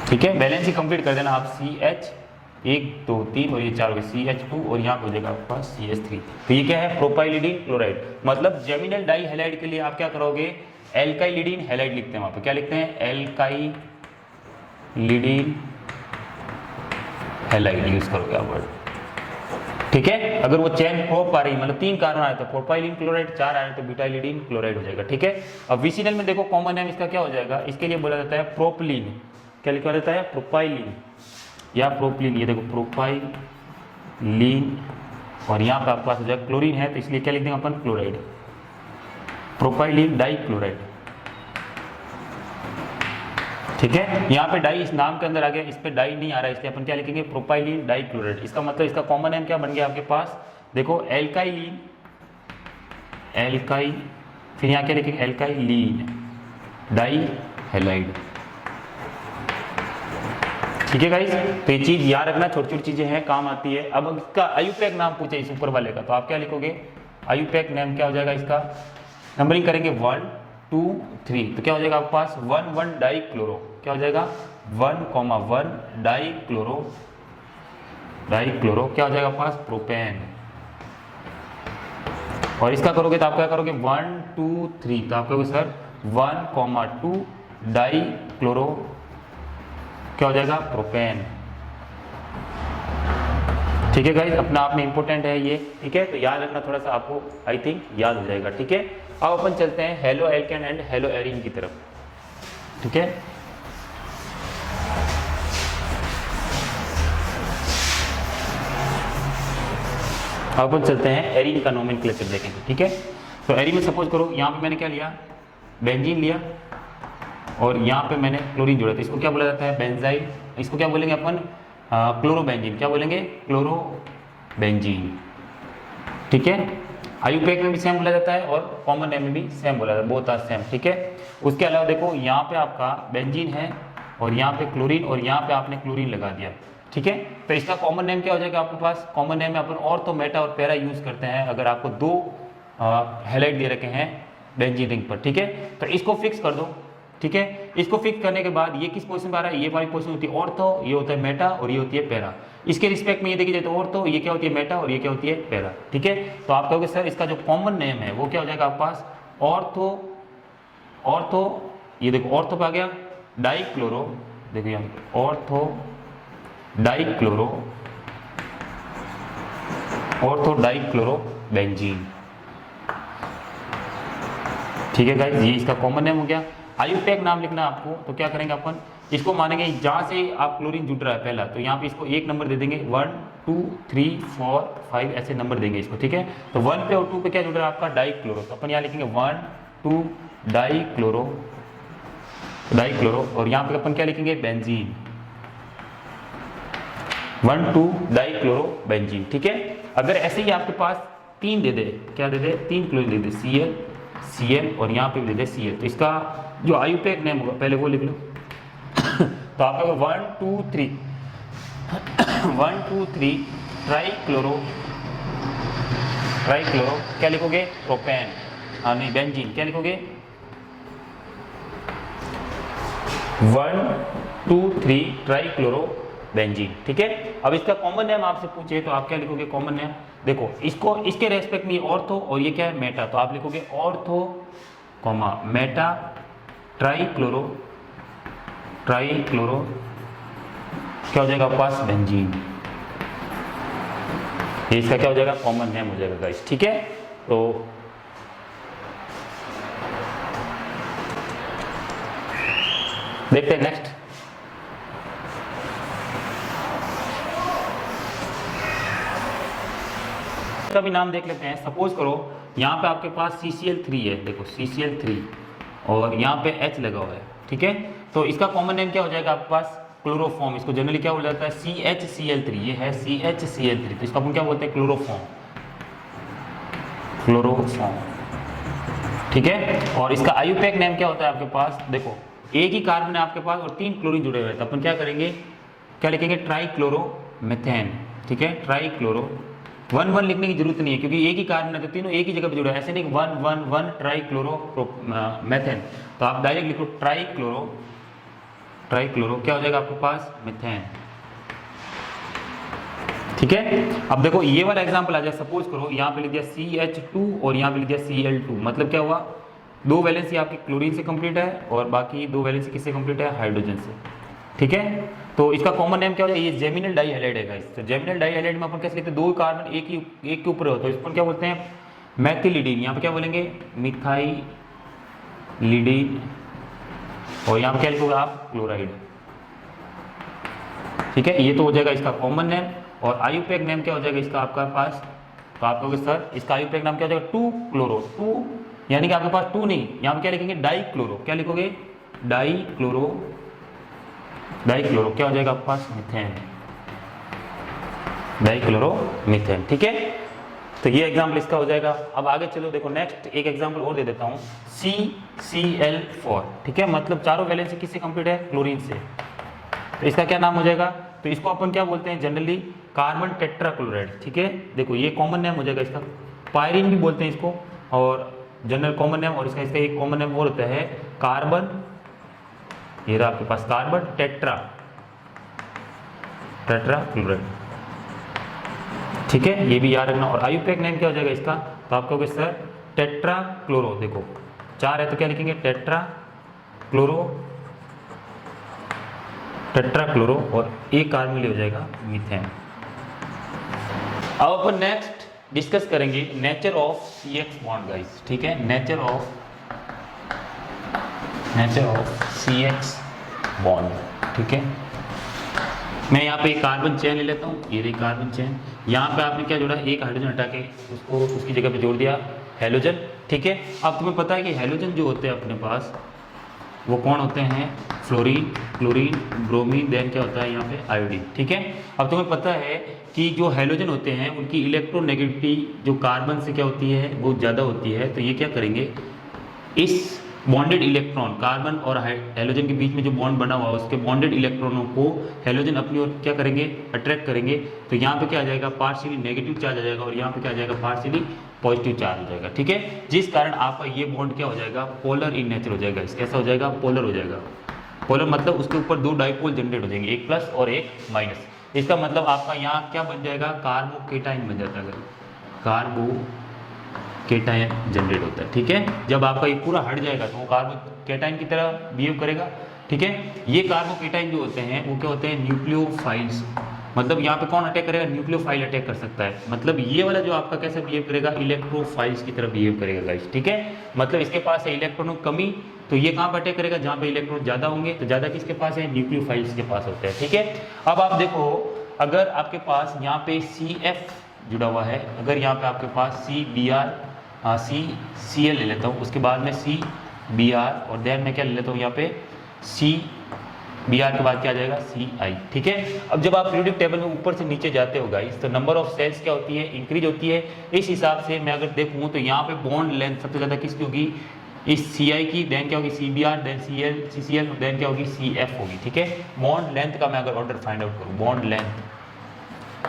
ठीक है, बैलेंस ही कंप्लीट कर देना आप, CH 1 2 3 और ये 4 हो गए CH2 और यहाँ हो जाएगा आपका CH3। तो ये क्या है प्रोपाइलिडीन क्लोराइड। मतलब जेमिनल डाई हैलाइड के लिए आप क्या करोगे, एल्काइलिडीन हैलाइड लिखते हैं वहाँ पे, क्या लिखते हैं एल्काइलिडीन हैलाइड यूज करोगे आप वर्ड। ठीक है, अगर वो चेन प्रोप आ रही मतलब 3 कार्बन आए तो प्रोपाइलिन क्लोराइड, 4 आए तो ब्यूटाइलिडीन क्लोराइड हो जाएगा। ठीक है, अब विसिनल में देखो कॉमन नेम इसका क्या हो जाएगा, इसके लिए बोला जाता है प्रोपलिन, क्या लिखा जाता है प्रोपाइलिन या प्रोपलिन, ये देखो प्रोपाइलिन और यहाँ पे आपके पास हो जाएगा क्लोरीन है तो इसलिए क्या लिख देंगे अपन क्लोराइड, प्रोपाइलिन डाई क्लोराइड। ठीक है, यहाँ पे डाई इस नाम के अंदर आ गया, इस पे डाई नहीं आ रहा है इसलिए अपन क्या लिखेंगे प्रोपाइलिन डाई क्लोराइड। इसका मतलब इसका कॉमन नेम क्या बन गया आपके पास, देखो एल्काइलिन एल्काई, फिर यहाँ क्या लिखेंगे एल्काइलिन डाई हैलाइड। ठीक है गाइस, तो ये चीज याद रखना, छोटी छोटी चीजें हैं काम आती है। अब इसका आयुपैक नाम पूछे इस ऊपर वाले का, तो आप क्या लिखोगे आयुपैक नेम क्या हो जाएगा, इसका नंबरिंग करेंगे 1 2 3, तो क्या हो जाएगा आपके पास 1 डाई क्लोरो, क्या हो जाएगा 1,1 डाई क्लोरो क्या हो जाएगा आपके पास प्रोपेन। और इसका करोगे तो आप क्या करोगे 1 2 3, तो आप कहोगे सर 1,2 डाई क्लोरो क्या हो जाएगा प्रोपेन। ठीक है गाइस, अपना आप में इंपॉर्टेंट है ये। ठीक है, तो याद रखना थोड़ा सा, आपको आई थिंक याद हो जाएगा। ठीक है, अब अपन चलते हैं hello alkane and halo arene की तरफ। ठीक है, अब अपन चलते हैं एरीन का नोमेनक्लेचर देखेंगे। ठीक है, तो एरीन में सपोज करो यहाँ पे मैंने क्या लिया बेंजीन लिया और यहाँ पे मैंने क्लोरीन जोड़ा, तो इसको क्या बोला जाता है बेंजाइल, इसको क्या बोलेंगे अपन क्लोरोबेंजीन, क्या बोलेंगे क्लोरोबेंजीन। ठीक है, आयुपैक में भी सेम बोला जाता है और कॉमन नेम में भी सेम बोला जाता है, बोथ आर सेम। ठीक है, उसके अलावा देखो यहाँ पे आपका बेंजीन है और यहाँ पे क्लोरीन और यहाँ पे आपने क्लोरीन लगा दिया। ठीक है, तो इसका कॉमन नेम क्या हो जाएगा आपके पास, कॉमन नेम में अपन ऑर्थो मेटा और पैरा यूज करते हैं अगर आपको 2 हैलाइड दे रखे हैं बेंजीन रिंग पर। ठीक है, तो इसको फिक्स कर दो। ठीक है, इसको फिक्स करने के बाद ये किस पोजीशन पर आ रहा है, ये वाली पोजीशन होती है ऑर्थो, ये होता है मेटा और ये होती है पैरा। इसके रिस्पेक्ट में ये देखिए तो ऑर्थो, ये क्या होती है मेटा और ये क्या होती है पैरा। ठीक है, तो आप कहोगे सर इसका जो कॉमन नेम है वो क्या हो जाएगा आपके पास ऑर्थो, ये देखो ऑर्थो पे आ गया डाई क्लोरो, देखो यहाँ ऑर्थो डाई क्लोरो बेंजीन। ठीक है गाइस, ये इसका कॉमन नेम हो गया। आयुपैक नाम लिखना आपको, तो क्या करेंगे अपन इसको मानेंगे जहां से आप क्लोरीन जुड़ रहा है पहला, तो यहाँ पे इसको 1 नंबर दे देंगे 1 2 3 4 5 ऐसे नंबर देंगे इसको। ठीक है, तो 1 पे और 2 पे क्या जुड़ रहा है आपका डाई क्लोरो, तो अपन यहाँ लिखेंगे 1 2 डाई क्लोरो और यहाँ पे अपन क्या लिखेंगे बेंजीन 1 2 डाई क्लोरो बेंजीन। ठीक है, अगर ऐसे ही आपके पास 3 दे दे, क्या दे दे 3 क्लोरीन दे दे Cl और यहाँ पे भी दे दे Cl, तो इसका जो आयुपैक नेम होगा पहले वो लिख लो। तो आप अगर 1 2 3 ट्राई क्लोरो क्या लिखोगे प्रोपेन, हाँ नहीं बेंजीन क्या लिखोगे 1 2 3 ट्राई क्लोरो बेंजीन। ठीक है, अब इसका कॉमन नेम आपसे पूछे तो आप क्या लिखोगे कॉमन नेम, देखो इसको इसके रेस्पेक्ट में ऑर्थो और ये क्या है मेटा, तो आप लिखोगे ortho comma Meta try chloro क्या हो जाएगा आपके पास बेंजीन। ये इसका क्या हो जाएगा कॉमन नेम हो जाएगा गाइस। ठीक है, तो देखते हैं नेक्स्ट। का भी नाम देख लेते हैं। सपोज करो यहाँ पे आपके पास CCl3 है, देखो CCl3 और यहाँ पे H लगा हुआ है, ठीक है। तो इसका कॉमन नेम क्या हो जाएगा आपके पास, क्लोरोफॉर्म। इसको जनरली क्या बोला जाता है, CHCl3, ये है CHCl3, तो इसको अपन क्या बोलते हैं, क्लोरोफॉर्म, क्लोरोफॉर्म, ठीक है। और इसका आयुपैक नेम क्या होता है आपके पास, देखो एक ही कार्बन है आपके पास और 3 क्लोरीन जुड़े हुए हैं, तो अपन क्या करेंगे, क्या लिखेंगे, ट्राइक्लोरोमेथेन, ठीक है। ट्राइक्लोरो 1 लिखने की जरूरत नहीं है क्योंकि एक ही कार्बन है तो तीनों एक ही जगह पे जुड़े हैं, ऐसे नहीं 1 ट्राइक्लोरोमेथेन, तो आप डायरेक्ट लिखो ट्राइक्लोरो क्या हो जाएगा आपके पास, मेथेन, ठीक है। अब देखो ये वाला एग्जांपल आ जाए, सपोज करो यहाँ पे लिख दिया CH2 और यहाँ पे लिख दिया Cl2, मतलब क्या हुआ, 2 वैलेंसी आपकी क्लोरीन से कंप्लीट है और बाकी 2 वैलेंसी किससे कंप्लीट है, हाइड्रोजन से, ठीक है। तो इसका कॉमन नेम क्या हो जाएगा, ये जेमिनल डाइहैलाइड है गाइस। तो जेमिनल डाइहैलाइड में अपन कैसे लिखते हैं, 2 कार्बन एक के ऊपर होता है, इसको क्या बोलते हैं, मैथिलिडीन, यहाँ पे क्या बोलेंगे, मिथाइलिडीन, और यहाँ पे क्या लिखोगे आप, क्लोराइड, ठीक है। ये तो हो जाएगा इसका कॉमन नेम। और आयुपैक नेम क्या हो जाएगा इसका आपका पास, तो आप कहोगे सर इसका आयुपैक नाम क्या हो जाएगा, 2 क्लोरो, 2 यानी कि आपके पास 2 नहीं, यहाँ पे क्या लिखेंगे, डाइक्लोरो, क्या लिखोगे, डाइक्लोरो क्या हो जाएगा आपके पास, मीथेन, डाइक्लोरोमीथेन, ठीक है। तो ये एग्जाम्पल इसका हो जाएगा। अब आगे चलो, देखो नेक्स्ट एक एग्जाम्पल और दे देता हूँ, CCl4, ठीक है, मतलब चारों वैलेंसी किससे कंप्लीट है, क्लोरीन से, तो इसका क्या नाम हो जाएगा, तो इसको अपन क्या बोलते हैं जनरली, कार्बन टेट्राक्लोराइड, ठीक है। देखो ये कॉमन नेम हो जाएगा इसका, पायरीन भी बोलते हैं इसको, और जनरल कॉमन नेम, और इसका एक कॉमन नेम और होता है कार्बन, ये रहा आपके पास कार्बन टेट्राक्लोराइड, ठीक है, ये भी याद रखना। और आयुपैक नेम क्या हो जाएगा इसका, तो आप कहोगे सर टेट्राक्लोरो, देखो 4 है तो क्या लिखेंगे, टेट्राक्लोरो और एक कार्बन ले हो जाएगा मीथेन। अब अपन नेक्स्ट डिस्कस करेंगे nature of CX bond guys, ठीक है, नेचर ऑफ CX बॉन्ड, ठीक है। मैं यहाँ पे एक कार्बन चेन ले लेता हूँ, ये रही कार्बन चेन, यहाँ पे आपने क्या जोड़ा, एक हाइड्रोजन हटा के उसको उसकी जगह पे जोड़ दिया हेलोजन, ठीक है। अब तुम्हें पता है कि हेलोजन जो होते हैं अपने पास वो कौन होते हैं, फ्लोरीन, क्लोरीन, ब्रोमीन, देन क्या होता है यहाँ पे आयोडीन, ठीक है। अब तुम्हें पता है कि जो हेलोजन होते हैं उनकी इलेक्ट्रोनेगेटिविटी जो कार्बन से क्या होती है, बहुत ज़्यादा होती है, तो ये क्या करेंगे, इस बॉन्डेड इलेक्ट्रॉन, कार्बन और हेलोजन के बीच में जो बॉन्ड बना हुआ है उसके बॉन्डेड इलेक्ट्रॉनों को हेलोजन अपनी ओर क्या करेंगे, अट्रैक्ट करेंगे, तो यहाँ पे क्या आ जाएगा, पार्शियली नेगेटिव चार्ज आ जाएगा और यहाँ पे क्या आ जाएगा, पार्शियली पॉजिटिव चार्ज हो जाएगा, ठीक है। जिस कारण आपका ये बॉन्ड क्या हो जाएगा, पोलर इन नेचर हो जाएगा, कैसा हो जाएगा, पोलर हो जाएगा। पोलर मतलब उसके ऊपर 2 डाइपोल जनरेट हो जाएंगे, एक प्लस और एक माइनस। इसका मतलब आपका यहाँ क्या बन जाएगा, कार्बोकेटाइन बन जाता है, कार्बोकेटाइन जनरेट होता है, ठीक है। जब आपका ये पूरा हट जाएगा तो वो कार्बोकेटाइन की तरह बिहेव करेगा, ठीक है। ये कार्बोकेटाइन जो होते हैं वो क्या होते हैं, न्यूक्लियोफाइल्स, मतलब यहाँ पे कौन अटैक करेगा, न्यूक्लियोफाइल अटैक कर सकता है, मतलब ये वाला जो आपका कैसे बिहेव करेगा, इलेक्ट्रोफाइल्स की तरह बिहेव करेगा गाइस, ठीक है। मतलब इसके पास है इलेक्ट्रॉनों कमी, तो ये कहाँ पर अटैक करेगा, जहाँ पे इलेक्ट्रॉन ज़्यादा होंगे, तो ज़्यादा किसके पास है, न्यूक्लियोफाइल्स के पास होते हैं, ठीक है। अब आप देखो, अगर आपके पास यहाँ पे CF जुड़ा हुआ है, अगर यहाँ पे आपके पास CCl ले लेता हूँ, उसके बाद में CBr और देन मैं क्या ले लेता हूँ यहाँ पे CBr के बाद क्या आ जाएगा, Ci, ठीक है। अब जब आप पीरियोडिक टेबल में ऊपर से नीचे जाते हो गाइस, तो नंबर ऑफ सेल्स क्या होती है, इंक्रीज होती है। इस हिसाब से मैं अगर देखूँ तो यहाँ पे बॉन्ड लेंथ सबसे ज़्यादा किसकी होगी, इस Ci की, देन क्या होगी CBr, देन CCl, देन क्या होगी CF होगी, ठीक है। बॉन्ड लेंथ का मैं अगर ऑर्डर फाइंड आउट करूँ, बॉन्ड लेंथ,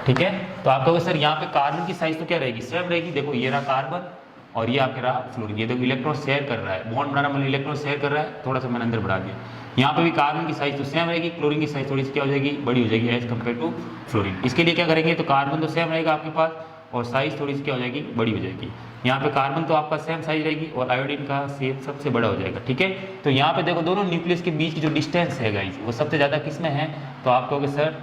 ठीक है, तो आप कहोगे सर यहाँ पे कार्बन की साइज तो क्या रहेगी, सेम रहेगी। देखो ये रहा कार्बन और ये आपके रहा फ्लोरीन, ये देखो इलेक्ट्रॉन शेयर कर रहा है, बॉन्ड बनाना मतलब इलेक्ट्रॉन शेयर कर रहा है, थोड़ा सा मैंने अंदर बढ़ा दिया। यहाँ पे भी कार्बन की साइज तो सेम रहेगी, क्लोरीन की साइज थोड़ी सी क्या हो जाएगी, बड़ी हो जाएगी एज कम्पेयर टू फ्लोरीन। इसके लिए क्या करेंगे, तो कार्बन तो सेम रहेगा आपके पास और साइज थोड़ी सी क्या हो जाएगी, बड़ी हो जाएगी। यहाँ पे कार्बन तो आपका सेम साइज रहेगी और आयोडीन का सेम सबसे बड़ा हो जाएगा, ठीक है। तो यहाँ पे देखो दोनों न्यूक्लियस के बीच की जो डिस्टेंस है गाइस, वो सबसे ज़्यादा किस में है, तो आप कहोगे सर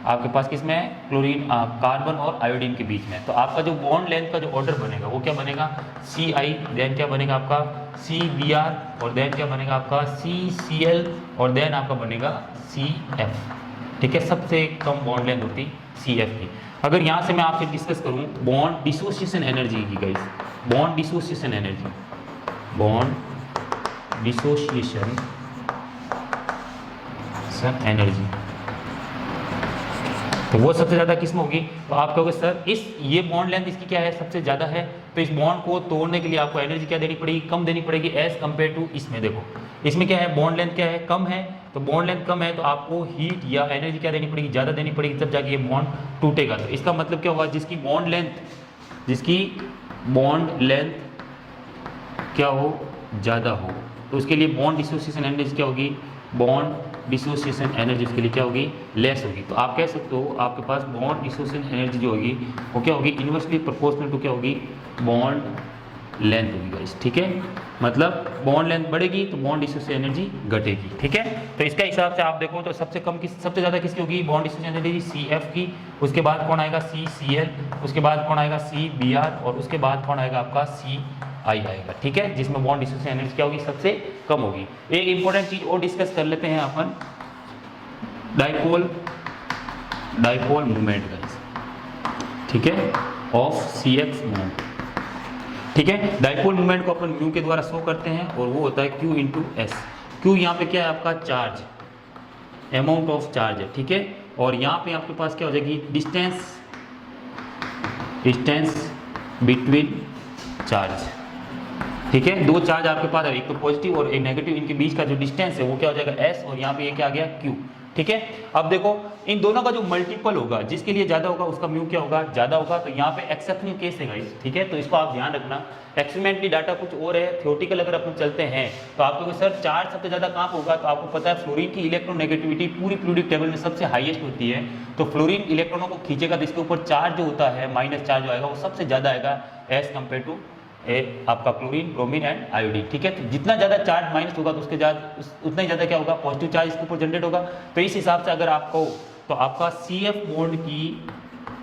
आपके पास किस में है, क्लोरीन, कार्बन और आयोडीन के बीच में। तो आपका जो बॉन्ड लेंथ का जो ऑर्डर बनेगा वो क्या बनेगा, Ci, देन क्या बनेगा आपका CBr और देन क्या बनेगा आपका CCl और देन आपका बनेगा CF, ठीक है। सबसे कम बॉन्ड लेंथ होती CF की। अगर यहाँ से मैं आपसे डिस्कस करूँ बॉन्ड डिसोसिएशन एनर्जी की guys, bond dissociation dissociation energy, तो वो सबसे ज़्यादा किस में होगी? तो आप कहोगे सर ये बॉन्ड लेंथ इसकी क्या है, सबसे ज़्यादा है, तो इस बॉन्ड को तोड़ने के लिए आपको एनर्जी क्या देनी पड़ेगी? कम देनी पड़ेगी एज कम्पेयर टू इसमें। देखो इसमें क्या है, बॉन्ड लेंथ क्या है, कम है, तो बॉन्ड लेंथ कम है तो आपको हीट या एनर्जी क्या देनी पड़ेगी? ज़्यादा देनी पड़ेगी, तब जाके ये बॉन्ड टूटेगा। तो इसका मतलब क्या होगा, जिसकी बॉन्ड लेंथ क्या हो, ज़्यादा हो, तो उसके लिए बॉन्ड डिसोसिएशन एनर्जी क्या होगी? बॉन्ड डिसोसिएशन एनर्जी उसके लिए क्या होगी? लेस होगी। तो आप कह सकते हो आपके पास बॉन्ड डिसोसिएशन एनर्जी जो होगी वो क्या होगी? इन्वर्सली प्रोपोर्शनल टू क्या होगी? बॉन्ड लेंथ होगी गाइस, ठीक है। मतलब बॉन्ड लेंथ बढ़ेगी तो बॉन्ड डिसोसिएशन एनर्जी घटेगी, ठीक है। तो इसका हिसाब से आप देखो तो सबसे ज़्यादा किसकी होगी? बॉन्ड डिसोसिएशन एनर्जी CF की, उसके बाद कौन आएगा? CCl, उसके बाद कौन आएगा? CBr, और उसके बाद कौन आएगा? आपका CI आएगा, ठीक है, जिसमें बॉन्ड डिसोसिएशन एनर्जी क्या होगी? सबसे कम होगी। एक इंपॉर्टेंट चीज और डिस्कस कर लेते हैं अपन, डाइपोल मूवमेंट गाइस, ठीक है, ऑफ CX बॉन्ड, ठीक है। डाइपोल मूवमेंट को अपन म्यू के द्वारा शो करते हैं और वो होता है Q इंटू S। Q यहाँ पे क्या है? आपका चार्ज, अमाउंट ऑफ चार्ज है, ठीक है, और यहाँ पे आपके पास क्या हो जाएगी? डिस्टेंस बिटवीन चार्ज, ठीक है। दो चार्ज आपके पास है, एक तो पॉजिटिव और एक नेगेटिव, इनके बीच का जो डिस्टेंस है वो क्या हो जाएगा? S, और यहाँ पे ये क्या आ गया? Q, ठीक है। अब देखो इन दोनों का जो मल्टीपल होगा, जिसके लिए ज्यादा होगा उसका म्यू क्या होगा? ज्यादा होगा। तो यहाँ पे एक्सेप्शनल केस है गाइस, ठीक है, तो इसको आप ध्यान रखना। एक्सपेरिमेंटली डाटा कुछ और है, थ्योरेटिकल अगर अपन चलते हैं तो आपको सर चार्ज सबसे ज्यादा कहाँ पे होगा? तो आपको पता है फ्लोरीन की इलेक्ट्रोनेगेटिविटी पूरी पीरियोडिक टेबल में सबसे हाईएस्ट होती है, तो फ्लोरीन इलेक्ट्रॉनों को खींचेगा तो इसके ऊपर चार्ज जो होता है, माइनस चार्ज जो आएगा वो सबसे ज्यादा आएगा एज कम्पेयर टू आपका क्लोरीन, ब्रोमीन एंड आयोडीन, ठीक है। तो जितना ज़्यादा चार्ज माइनस होगा तो उसके उतना ही ज़्यादा क्या होगा? पॉजिटिव चार्ज इसके ऊपर जनरेट होगा। तो इस हिसाब से अगर आपको तो आपका CF बॉन्ड की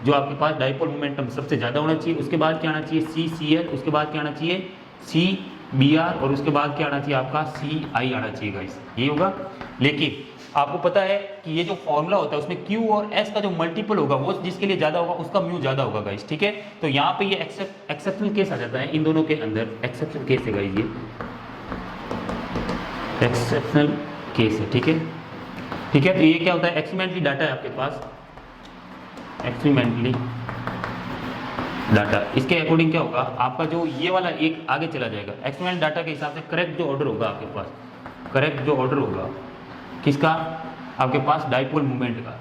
जो आपके पास डाइपोल मोमेंटम सबसे ज़्यादा होना चाहिए, उसके बाद क्या आना चाहिए? CCl, उसके बाद क्या आना चाहिए? CBr, और उसके बाद क्या आना चाहिए? आपका CI आना चाहिए गाइस, ये होगा। लेकिन आपको पता है कि ये जो फॉर्मूला होता है उसमें Q और S का जो मल्टीपल होगा वो जिसके लिए ज्यादा होगा उसका म्यू ज्यादा होगा गाइस, ठीक है। तो यहाँ पे ये एक्सेप्शनल केस आ जाता है, इन दोनों के अंदर एक्सेप्शनल केस है गाइस, ये एक्सेप्शनल केस है, ठीक है, ठीक है। तो ये क्या होता है? एक्सपेरिमेंटली डाटा है आपके पास, एक्सपेरिमेंटली डाटा, इसके अकॉर्डिंग क्या होगा? आपका जो ये वाला एक आगे चला जाएगा, एक्सपेरिमेंटल डाटा के हिसाब से करेक्ट जो ऑर्डर होगा आपके पास, करेक्ट जो ऑर्डर होगा किसका? आपके पास डाइपोल मूवमेंट का,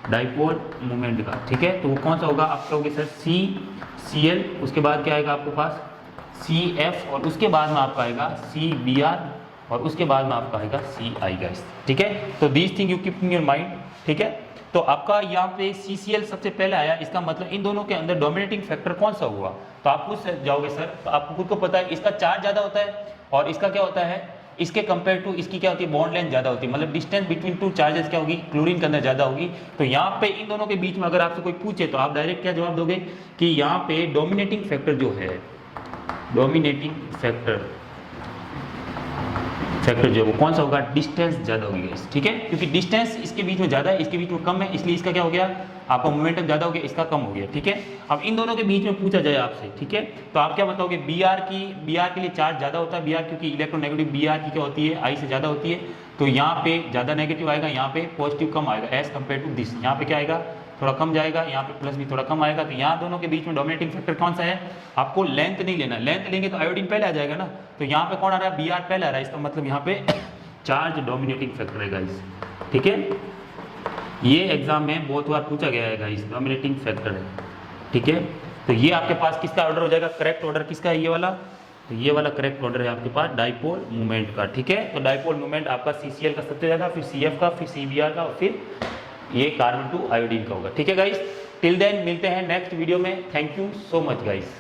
डाइपोल मूवमेंट का, ठीक है। तो वो कौन सा होगा? आप कहोगे सर CCl, उसके बाद क्या आएगा आपके पास? CF, और उसके बाद में आपका आएगा CBr, और उसके बाद में आपका आएगा CI गाइस, ठीक है। तो these thing you keep in your mind, ठीक है। तो आपका यहाँ पे CCl सबसे पहले आया, इसका मतलब इन दोनों के अंदर डोमिनेटिंग फैक्टर कौन सा हुआ? तो आप पूछ जाओगे सर, तो आपको खुद को पता है इसका चार्ज ज़्यादा होता है और इसका क्या होता है? इसके कंपेयर टू इसकी क्या होती है? बॉन्ड लेंथ ज्यादा होती है, मतलब डिस्टेंस बिटवीन टू चार्जेस क्या होगी? क्लोरीन के अंदर ज्यादा होगी। तो यहाँ पे इन दोनों के बीच में अगर आपसे कोई पूछे तो आप डायरेक्ट क्या जवाब दोगे कि यहाँ पे डोमिनेटिंग फैक्टर जो है, डोमिनेटिंग फैक्टर जो वो कौन सा होगा? डिस्टेंस ज्यादा होगी गाइस, ठीक है, क्योंकि डिस्टेंस इसके बीच में ज्यादा है, इसके बीच में कम है, इसलिए इसका क्या हो गया? आपका मोमेंटम ज्यादा हो गया, इसका कम हो गया, ठीक है। अब इन दोनों के बीच में पूछा जाए आपसे, ठीक है, तो आप क्या बताओगे? Br के लिए चार्ज ज्यादा होता है, Br क्योंकि इलेक्ट्रोनेगेटिव Br की क्या होती है? I से ज्यादा होती है, तो यहाँ पे ज्यादा नेगेटिव आएगा, यहाँ पे पॉजिटिव कम आएगा एज कम्पेयर टू दिस। यहाँ पे क्या आएगा? थोड़ा कम जाएगा, यहाँ पे प्लस भी थोड़ा कम आएगा। तो यहाँ दोनों के बीच में डोमिनेटिंग फैक्टर कौन सा है? आपको लेंथ नहीं लेना, लेंथ लेंगे तो आयोडीन पहले आ जाएगा ना। तो यहाँ पे कौन आ रहा है? Br पहले आ रहा है, इसका मतलब यहाँ पे चार्ज डोमिनेटिंग फैक्टर है गाइस, ठीक है। ये एग्जाम में बहुत बार पूछा गया है गाइस, डोमिनेटिंग फैक्टर है, ठीक है। तो ये आपके पास किसका ऑर्डर हो जाएगा? करेक्ट ऑर्डर किसका है? ये वाला। तो ये वाला करेक्ट ऑर्डर है आपके पास डाइपोल मूवमेंट का, ठीक है। तो डाइपोल मूवमेंट आपका CCl का सबसे ज्यादा, फिर CF का, फिर CBr का, और फिर ये कार्बन टू आयोडीन का होगा, ठीक है गाइस। टिल देन मिलते हैं नेक्स्ट वीडियो में। Thank you so much guys.